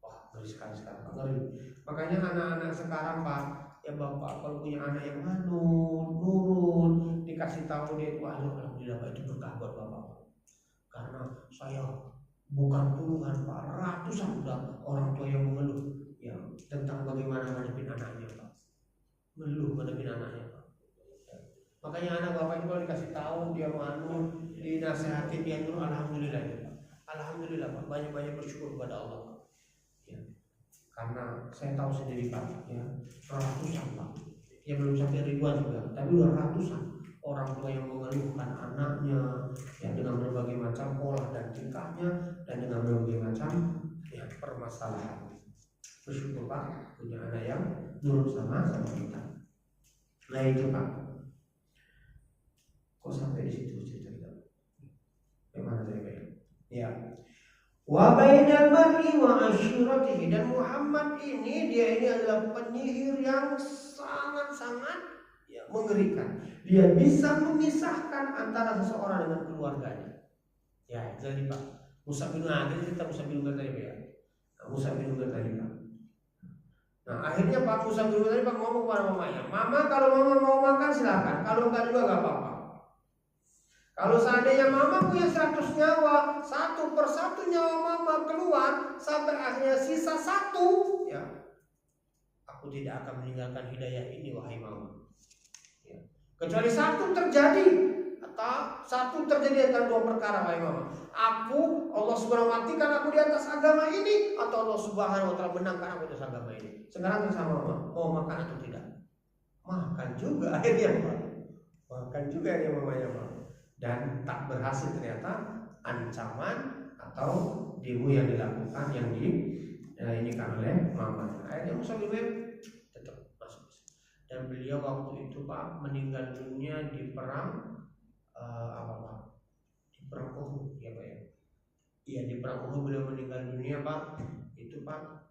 Wah, ngeri sekali sekarang Pak, ngeri. Makanya anak-anak sekarang Pak, ya Bapak kalau punya anak yang nurut, dikasih tahu dia itu, alhamdulillah Pak, itu berkah buat Bapak. Karena saya bukan puluhan Pak, ratusan udah orang tua yang mengeluh ya tentang bagaimana menghadapi anaknya Pak. Mengeluh menghadapi anaknya Pak. Makanya anak Bapak itu kalau dikasih tahu dia manut, dinasihatin dia nurut, alhamdulillah ya Pak. Alhamdulillah Pak, banyak-banyak bersyukur kepada Allah Pak. Ya. Karena saya tahu sendiri Pak, ya ratusan Pak, ya belum sampai ribuan juga, tapi udah ratusan orang tua yang mengeluhkan anaknya, ya dengan berbagai macam pola dan tingkahnya, dan dengan berbagai macam ya permasalahan. Bersyukur Pak punya anak yang nurut sama kita. Nah itu Pak. Kok sampai di situ cerita kita? Bagaimana tadi Pak? Ya. Wa bainal mar'i wa ashiratihi, dan Muhammad ini adalah penyihir yang sangat-sangat ya mengerikan. Dia bisa memisahkan antara seseorang dengan keluarganya. Ya, jadi Pak, Musa bin Umair, kita Musa bin Umair tadi Pak ya. Musa bin Umair tadi Pak. Nah, akhirnya Pak Musa bin Umair tadi Pak ngomong kepada mamanya, "Mama, kalau mama mau makan silakan, kalau enggak juga enggak apa-apa. Kalau seandainya mama punya 100 nyawa, satu persatu nyawa mama keluar sampai akhirnya sisa 1, ya, aku tidak akan meninggalkan hidayah ini wahai mama. Ya. Kecuali 1 terjadi, atau satu terjadi antara dua perkara, Pak Imam. Allah Subhanahu wa matikan aku di atas agama ini, atau Allah Subhanahu wa taala menangkan aku di atas agama ini. Sekarang bersama Mama, mau makan atau tidak? Makan juga akhirnya, Pak. Makan juga ya mamanya, Pak. Dan tak berhasil ternyata ancaman atau demo yang dilakukan yang ini kan oleh Mama. Akhirnya Musa bin Umair tetap masuk. Dan beliau waktu itu, Pak, meninggal dunia di perang Pak? Di perang Uhud, ya Pak ya. Iya, di perang Uhud beliau meninggal dunia, Pak. Itu, Pak,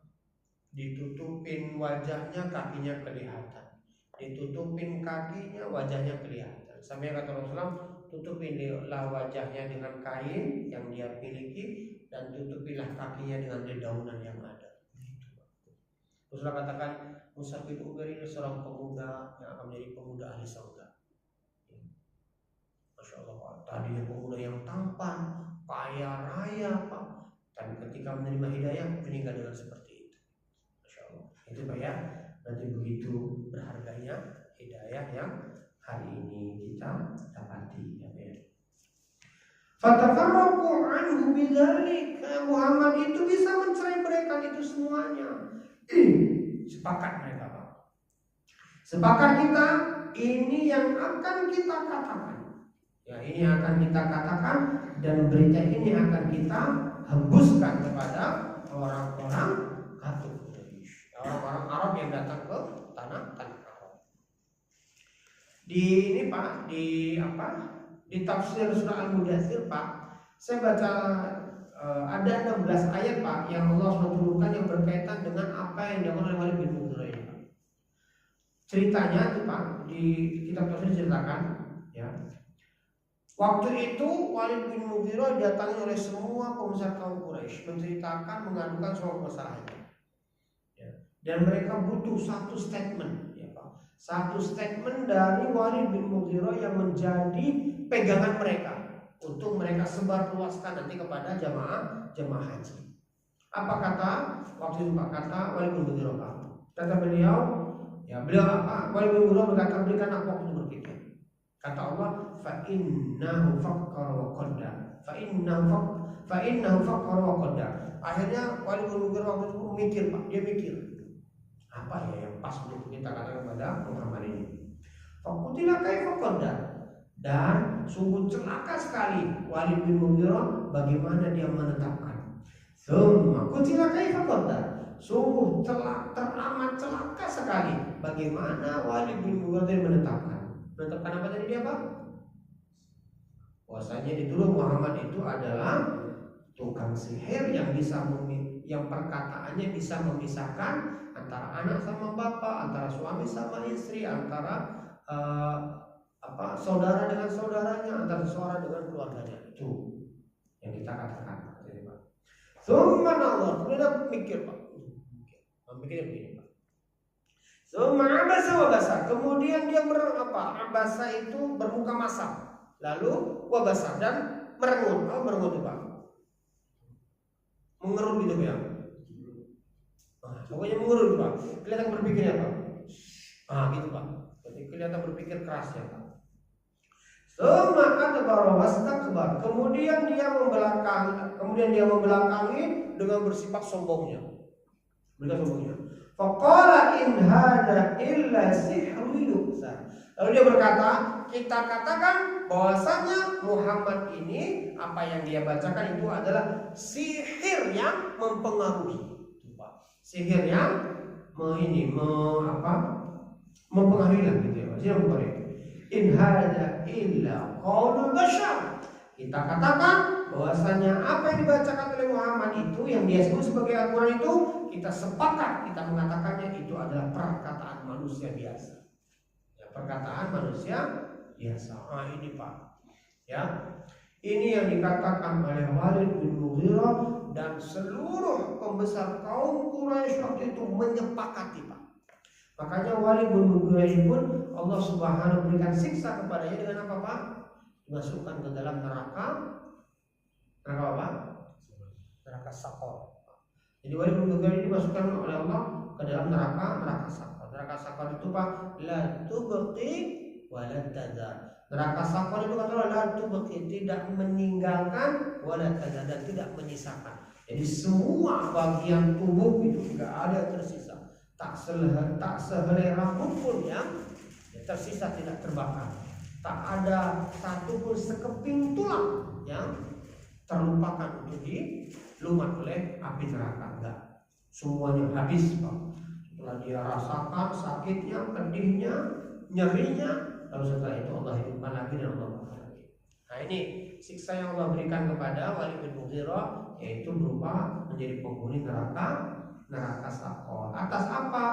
ditutupin wajahnya, kakinya kelihatan. Ditutupin kakinya, wajahnya kelihatan. Sampai kata Rasulullah, tutupinlah wajahnya dengan kain yang dia miliki dan tutupilah kakinya dengan dedaunan yang ada. Rasulullah katakan, Musa bin Umair ini seorang pemuda yang akan menjadi pemuda ahli surga. Masya Allah, Pak. Tadinya pemuda yang tampan, kaya raya, Pak. Tapi ketika menerima hidayah, meninggal dengan seperti itu. Masya Allah. Itu Pak ya. Berarti begitu berharganya hidayah yang hari ini kita dapati, ya Pak ya. Fatafarraqu anhu bidzalik. Muhammad itu bisa mencerai-beraikan itu semuanya. Sepakat mereka, Pak. Sepakat kita, ini yang akan kita katakan. Ya, ini akan kita katakan dan berita ini akan kita hembuskan kepada orang-orang kafir Quraisy, orang-orang Arab yang datang ke tanah Arab. Di ini, Pak, di tafsir surah Al-Mudaththir, Pak, saya baca ada 16 ayat, Pak, yang Allah SWT turunkan yang berkaitan dengan apa yang dilakukan oleh Walid bin Mughirah ini, Pak. Ceritanya itu, Pak, di kitab tafsir diceritakan, ya. Waktu itu Walid bin Mughirah didatangi oleh semua pembesar kaum Quraisy, menceritakan, mengadukan semua permasalahannya. Ya. Dan mereka butuh satu statement, ya Pak. Satu statement dari Walid bin Mughirah yang menjadi pegangan mereka untuk mereka sebarluaskan nanti kepada jamaah haji. Apa kata waktu itu, Pak? Kata Walid bin Mughirah, Pak. Kata beliau, ya beliau apa? Walid bin Mughirah berkata, berikan aku waktu berpikir. Kata Allah, fa innahu fakkara wa qaddar. Fa innahu fakkara wa qaddar. Akhirnya Walid bin Mughirah waktu itu mikir, Pak. Dia mikir, apa ya yang pas untuk kita katakan kepada Muhammad ini? Fakutila kaifa qaddar. Dan sungguh celaka sekali Walid bin Mughirah bagaimana dia menetapkan. Summa kutila kaifa qaddar. Sungguh teramat celaka sekali bagaimana Walid bin Mughirah menetapkan. Menetapkan apa tadi dia, Pak? Bahwasanya dituduh Muhammad itu adalah tukang sihir yang yang perkataannya bisa memisahkan antara anak sama bapak, antara suami sama istri, antara saudara dengan saudaranya, antara seseorang dengan keluarganya. Itu yang kita katakan, Pak. Subhanallah, kemudian mikir, Pak. Mikir begini, Pak. Abasa wabasa. Kemudian dia abasa itu bermuka masam. Lalu wabasa dan merengut. Merengut itu, Pak. Mengerut gitu ya. Pokoknya mengerut, Pak. Kelihatan berpikirnya, Pak. Gitu, Pak. Jadi kelihatan berpikir keras ya, Pak. Kemudian dia membelakangi dengan bersifat sombongnya. Faqala in hada illa sihrun yuksar. Lalu dia berkata, kita katakan bahwasanya Muhammad ini apa yang dia bacakan itu adalah sihir yang mempengaruhi. Sihir yang mempengaruhi lah gitu ya. Sihir mempengaruhi. In hada illa qaulul bashar. Kita katakan bahwasanya apa yang dibacakan oleh Muhammad itu yang dia sebut sebagai Al-Quran itu, kita sepakat kita mengatakannya itu adalah perkataan manusia biasa. Ya, perkataan manusia biasa. Ini, Pak. Ya. Ini yang dikatakan oleh Walid bin Mughirah dan seluruh pembesar kaum Quraisy waktu itu menyepakati, Pak. Makanya Walid bin Mughirah pun Allah Subhanahu berikan siksa kepadanya dengan apa, Pak? Dimasukkan ke dalam neraka apa? Neraka Saqar. Jadi Walid bin Mughirah ini dimasukkan oleh Allah ke dalam neraka Saqar. Neraka Saqar itu, Pak, la tubqi wa la tadar. Neraka sakor itu kata Allah tidak meninggalkan wala dan tidak menyisakan. Jadi semua bagian tubuh itu enggak ada tersisa. Tak sehelai rambut pun yang tersisa tidak terbakar. Tak ada satupun sekeping tulang yang terlupakan untuk dilumat oleh api neraka. Enggak. Semuanya habis, Pak. Setelah dia rasakan sakitnya, pedihnya, nyerinya, lalu setelah itu Allah hidupkan lagi dan Allah bakar lagi. Nah ini siksa yang Allah berikan kepada Walid bin Mughirah, yaitu berupa menjadi penghuni neraka sakor. Atas apa?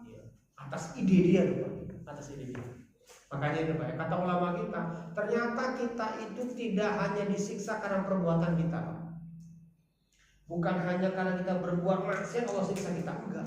Ya, atas ide dia, Pak. Atas ide dia. Makanya itu Pak, kata ulama kita, ternyata kita itu tidak hanya disiksa karena perbuatan kita, Pak. Bukan hanya karena kita berbuat maksiat Allah siksa kita, enggak.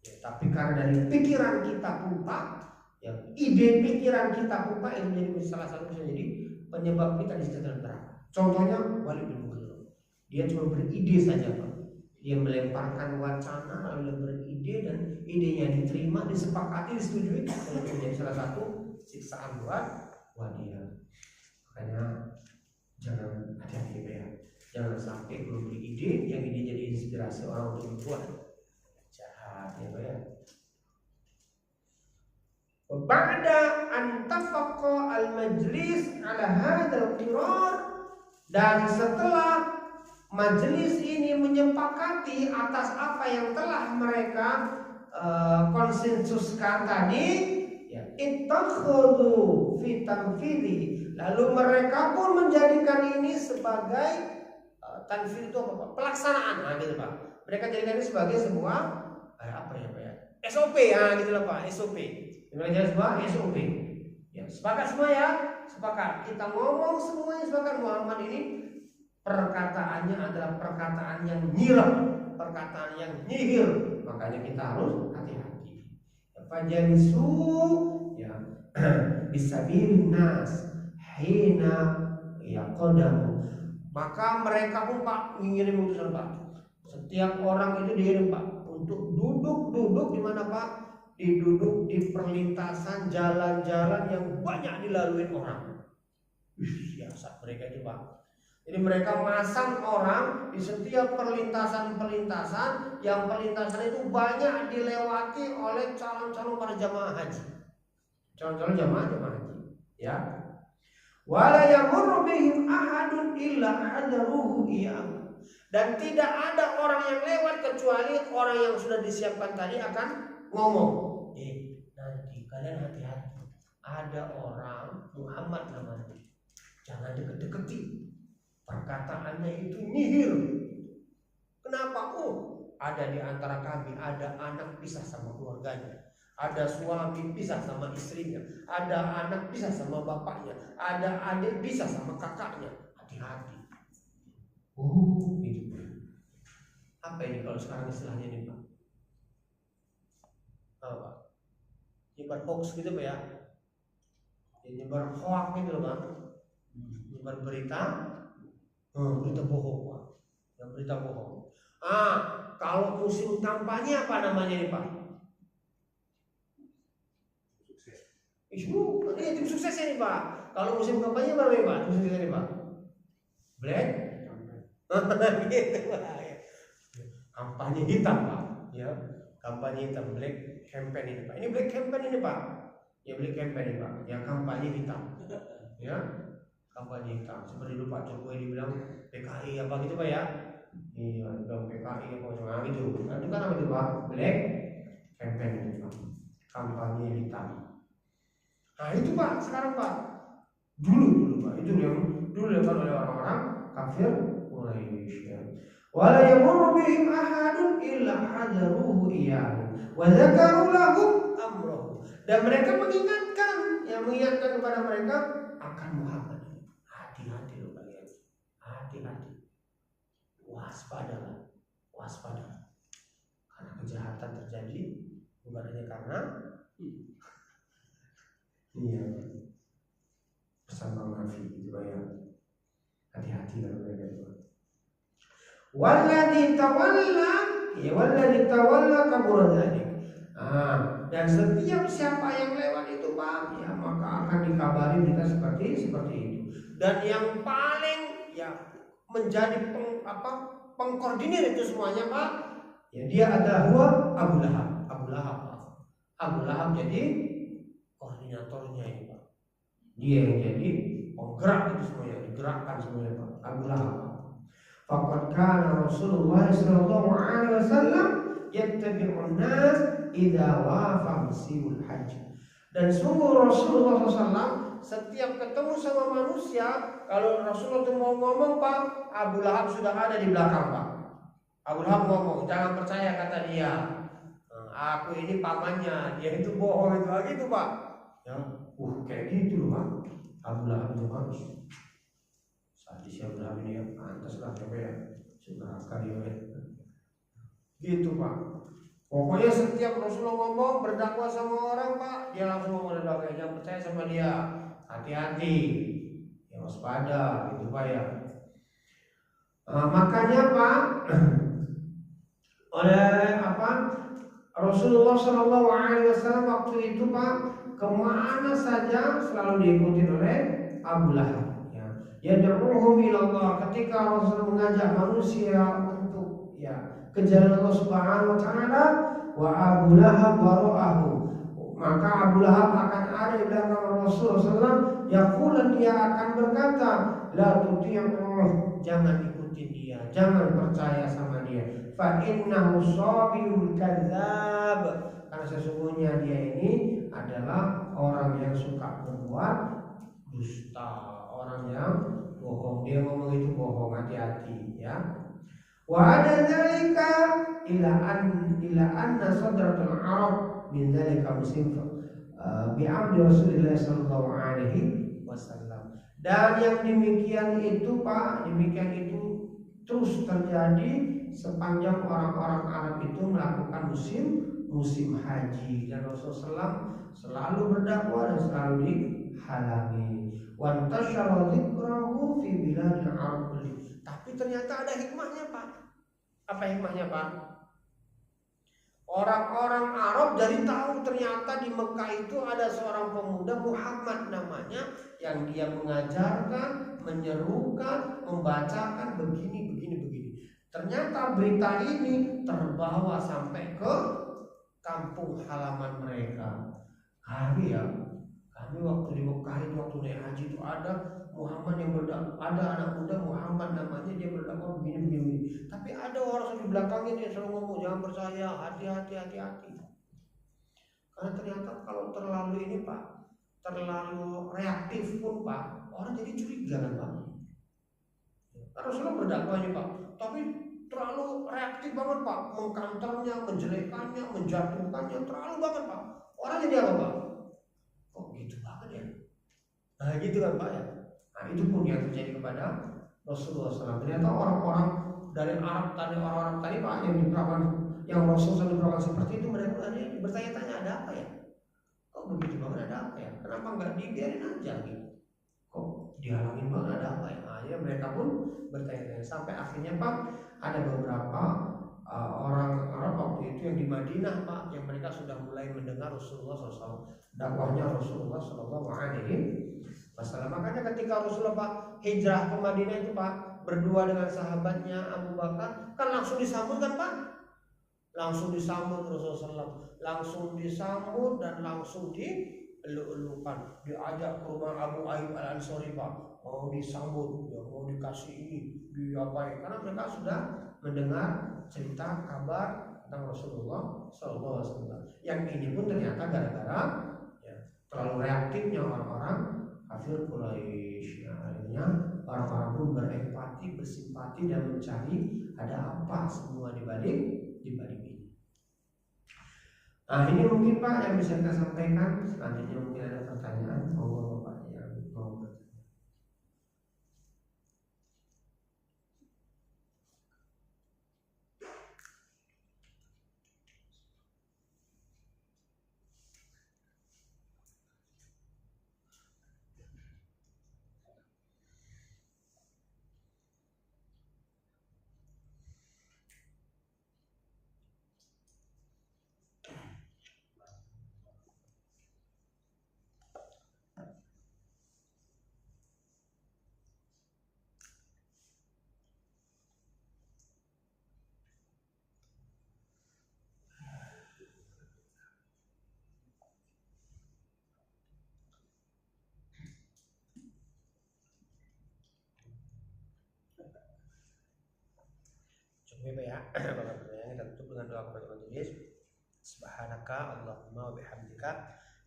Ya, tapi karena dari pikiran kita pula, yang ide pikiran kita pula yang menjadi salah satu bisa jadi penyebab kita disiksa dalam neraka. Contohnya Walid bin Mughirah, dia cuma beride saja, Pak. Dia melemparkan wacana lalu beride dan idenya diterima, disepakati, disetujui, dan menjadi salah satu siksaan buat dia. Makanya jangan hati-hati ya. Jangan sampai belum ide yang ini jadi inspirasi orang untuk berbuat jahat ya Pak ya. Ba'da an tafaqqa al-majlis ala hadzal qirar, dan setelah majelis ini menyepakati atas apa yang telah mereka konsensuskan tadi, ya, ittakhadhu fi tanfidhi, lalu mereka pun menjadikan ini sebagai tanfidh itu apa Pak? Pelaksanaan, nah gitu Pak. Mereka jadikan ini sebagai sebuah apa ya Pak ya? SOP ya gitu lah Pak, SOP. Mereka jadi sebuah SOP. Ya, sepakat semua ya? Sepakat. Kita ngomong semuanya sepakat Muhammad ini perkataannya adalah perkataan yang nyirap, perkataan yang nyihir. Makanya kita harus hati-hati. Fajalisu ya bisabilin nas hina yaqadamu. Maka mereka pun Pak mengirim utusan Pak. Setiap orang itu dikirim Pak untuk duduk di mana Pak? Duduk di perlintasan jalan-jalan yang banyak dilalui orang. Biasa mereka itu Pak. Jadi mereka masang orang di setiap perlintasan-perlintasan yang perlintasan itu banyak dilewati oleh calon-calon para jamaah haji. Calon-calon jamaah haji, ya. Wala yamurru bihim ahadun illa hadaruhu iyyahu. Dan tidak ada orang yang lewat kecuali orang yang sudah disiapkan tadi akan ngomong. Nanti kalian hati-hati. Ada orang Muhammad namanya. Jangan deket-deketi. Perkataannya itu nyihir. Kenapa? Ada di antara kami ada anak pisah sama keluarganya. Ada suami pisah sama istrinya, ada anak pisah sama bapaknya, ada adik pisah sama kakaknya. Hati-hati. Gitu. Apa ini kalau sekarang istilahnya nih Pak? Apa? Nyebar hoax gitu Pak ya? Nyebar hoax gitu loh Pak. Nyebar berita bohong Pak. Yang berita bohong. Kalau musim kampanye apa namanya nih Pak? Tim suksesnya nih Pak. Kalau musim kampanye apa nih Pak? Tim suksesnya nih Pak? Black? Gitu Pak. Kampanye hitam Pak. Ya, kampanye hitam, black campaign ini Pak. Ini black campaign ini Pak. Ya black campaign ini Pak. Ya kampanye hitam. Ya, kampanye hitam. Seperti dulu Pak Jokowi dibilang PKI apa gitu Pak ya? Iya, dibilang PKI apa macam gitu. Itu kan apa itu Pak? Black campaign ini Pak. Kampanye hitam. Nah itu Pak, sekarang Pak. Dulu Pak, itu yang dulu dilakukan oleh orang-orang kafir Quraisy. Wala yamurru bihim ahadun illa hadaruhu iyyahu wa dzakaru lahum amrahu. Dan mereka mengingatkan kepada mereka akan Muhammad. Hati-hati loh kalian. Hati-hati. Waspadalah. Karena kejahatan terjadi bukan hanya karena pesan Bang Rafi gitu ya. Hati-hati kalau mereka itu. Walladzi tawalla kabura dzalik. dan setiap siapa yang lewat itu Pak, ya maka akan dikabari berita seperti itu. Dan yang paling ya menjadi pengkoordinir itu semuanya Pak, ya dia adalah Abu Lahab. Pak. Abu Lahab jadi koordinatornya ini Pak. Dia yang jadi penggerak itu semuanya, digerakkan semuanya Pak. Abu Lahab. Faqad kana Rasulullah sallallahu alaihi wasallam yattabi'un nas idza wafa musimul haji. Dan sungguh Rasulullah SAW setiap ketemu sama manusia, kalau Rasulullah itu mau ngomong Pak, Abu Lahab sudah ada di belakang Pak. Abu Lahab ngomong, jangan percaya kata dia, aku ini pamannya, dia itu bohong itu lagi itu Pak. Ya, kayak gitu loh Pak. Abu Lahab itu Pak. Sadis Abu Lahab ini ya, pantas lah coba ya, seberapa dia ya. Gitu Pak. Pokoknya setiap Rasulullah ngomong berdakwah sama orang Pak, dia langsung ngomong dakwah, jangan percaya sama dia, hati-hati, ya waspada, gitu Pak ya. Makanya Pak, oleh Rasulullah Shallallahu Alaihi Wasallam waktu itu Pak, kemana saja selalu diikuti oleh Abu Lahab. Ya da'uhum ilallah, ketika Rasul mengajak manusia untuk ke jalan Allah Subhanahu wa taala, wa Abu Lahab wara'ahu, maka Abu Lahab akan ada di belakang Rasulullah SAW. Yaqulan, dia akan berkata, la tuti'uh, jangan ikuti dia, jangan percaya sama dia. Fa innahu sabiyul kadzdzab, karena sesungguhnya dia ini adalah orang yang suka berbuat dusta, orang yang bohong. Dia ngomong itu bohong, hati-hati ya. Wa ada dzalika ila anna sadratul arab min dzalika musim bi'amdi Rasulullah sallallahu alaihi wasallam. Dan yang demikian itu Pak, demikian itu terus terjadi sepanjang orang-orang Arab itu melakukan musim haji, dan Rasulullah SAW selalu berdakwah dan selalu dihalangi. Wa tashara dzikrahu fi biladil Arab. Tapi ternyata ada hikmahnya Pak. Apa hikmahnya Pak? Orang-orang Arab dari tahu ternyata di Mekah itu ada seorang pemuda Muhammad namanya, yang dia mengajarkan, menyerukan, membacakan begini. Ternyata berita ini terbawa sampai ke kampung halaman mereka. Kami waktu di Mekah itu, waktu naik haji itu ada Muhammad yang berdakwah, ada anak muda Muhammad namanya, dia berdakwah begini. Tapi ada orang di belakangnya dia selalu ngomong, jangan percaya, hati-hati. Karena ternyata kalau terlalu ini Pak, terlalu reaktif pun Pak, orang jadi curiga kan Pak. Karena selalu berdakwahnya Pak, tapi terlalu reaktif banget Pak, mengkanternya, menjelekkannya, menjatuhkannya, terlalu banget Pak. Orang jadi apa Pak? Kok gitu banget ya? Nah gitu kan Pak ya. Nah itu pun yang terjadi kepada Rasulullah SAW. Ternyata orang-orang dari Arab tadi, orang-orang tadi Pak, yang Rasulullah SAW diperlakukan seperti itu, mereka bertanya-tanya ada apa ya? Kok begitu banget, ada apa ya? Kenapa nggak dibiarin aja gitu? Kok dihalangin banget, ada apa ya? Nah, ya mereka pun bertanya-tanya sampai akhirnya Pak, ada beberapa orang Arab waktu itu yang di Madinah Pak, yang mereka sudah mulai mendengar Rasulullah SAW, dakwahnya Rasulullah SAW. Makanya ketika Rasulullah Pak hijrah ke Madinah itu Pak, berdua dengan sahabatnya Abu Bakar, kan langsung disambut kan Pak? Langsung disambut Rasulullah SAW, langsung disambut dan langsung dieluk-elukan, diajak ke rumah Abu Ayyub Al-Ansari Pak, mau disambut, ya, mau dikasih ini, diapain? Karena mereka sudah mendengar cerita kabar tentang Rasulullah SAW. Yang ini pun ternyata gara-gara terlalu reaktifnya orang-orang kafir Quraisy. Akhirnya orang-orang pun berempati, bersimpati dan mencari ada apa semua di balik ini. Nah ini mungkin Pak yang bisa kita sampaikan. Selanjutnya mungkin ada pertanyaan, monggo Bapak yang mau bertanya. Coba ya, Bapak pertanyaan kita tutup dengan doa kepada majelis. Subhanaka Allahumma wa bihamdika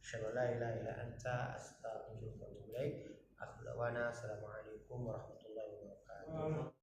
asyhadu an la ilaha illa anta astaghfiruka wa atubu ilaik. Assalamualaikum warahmatullahi wabarakatuh.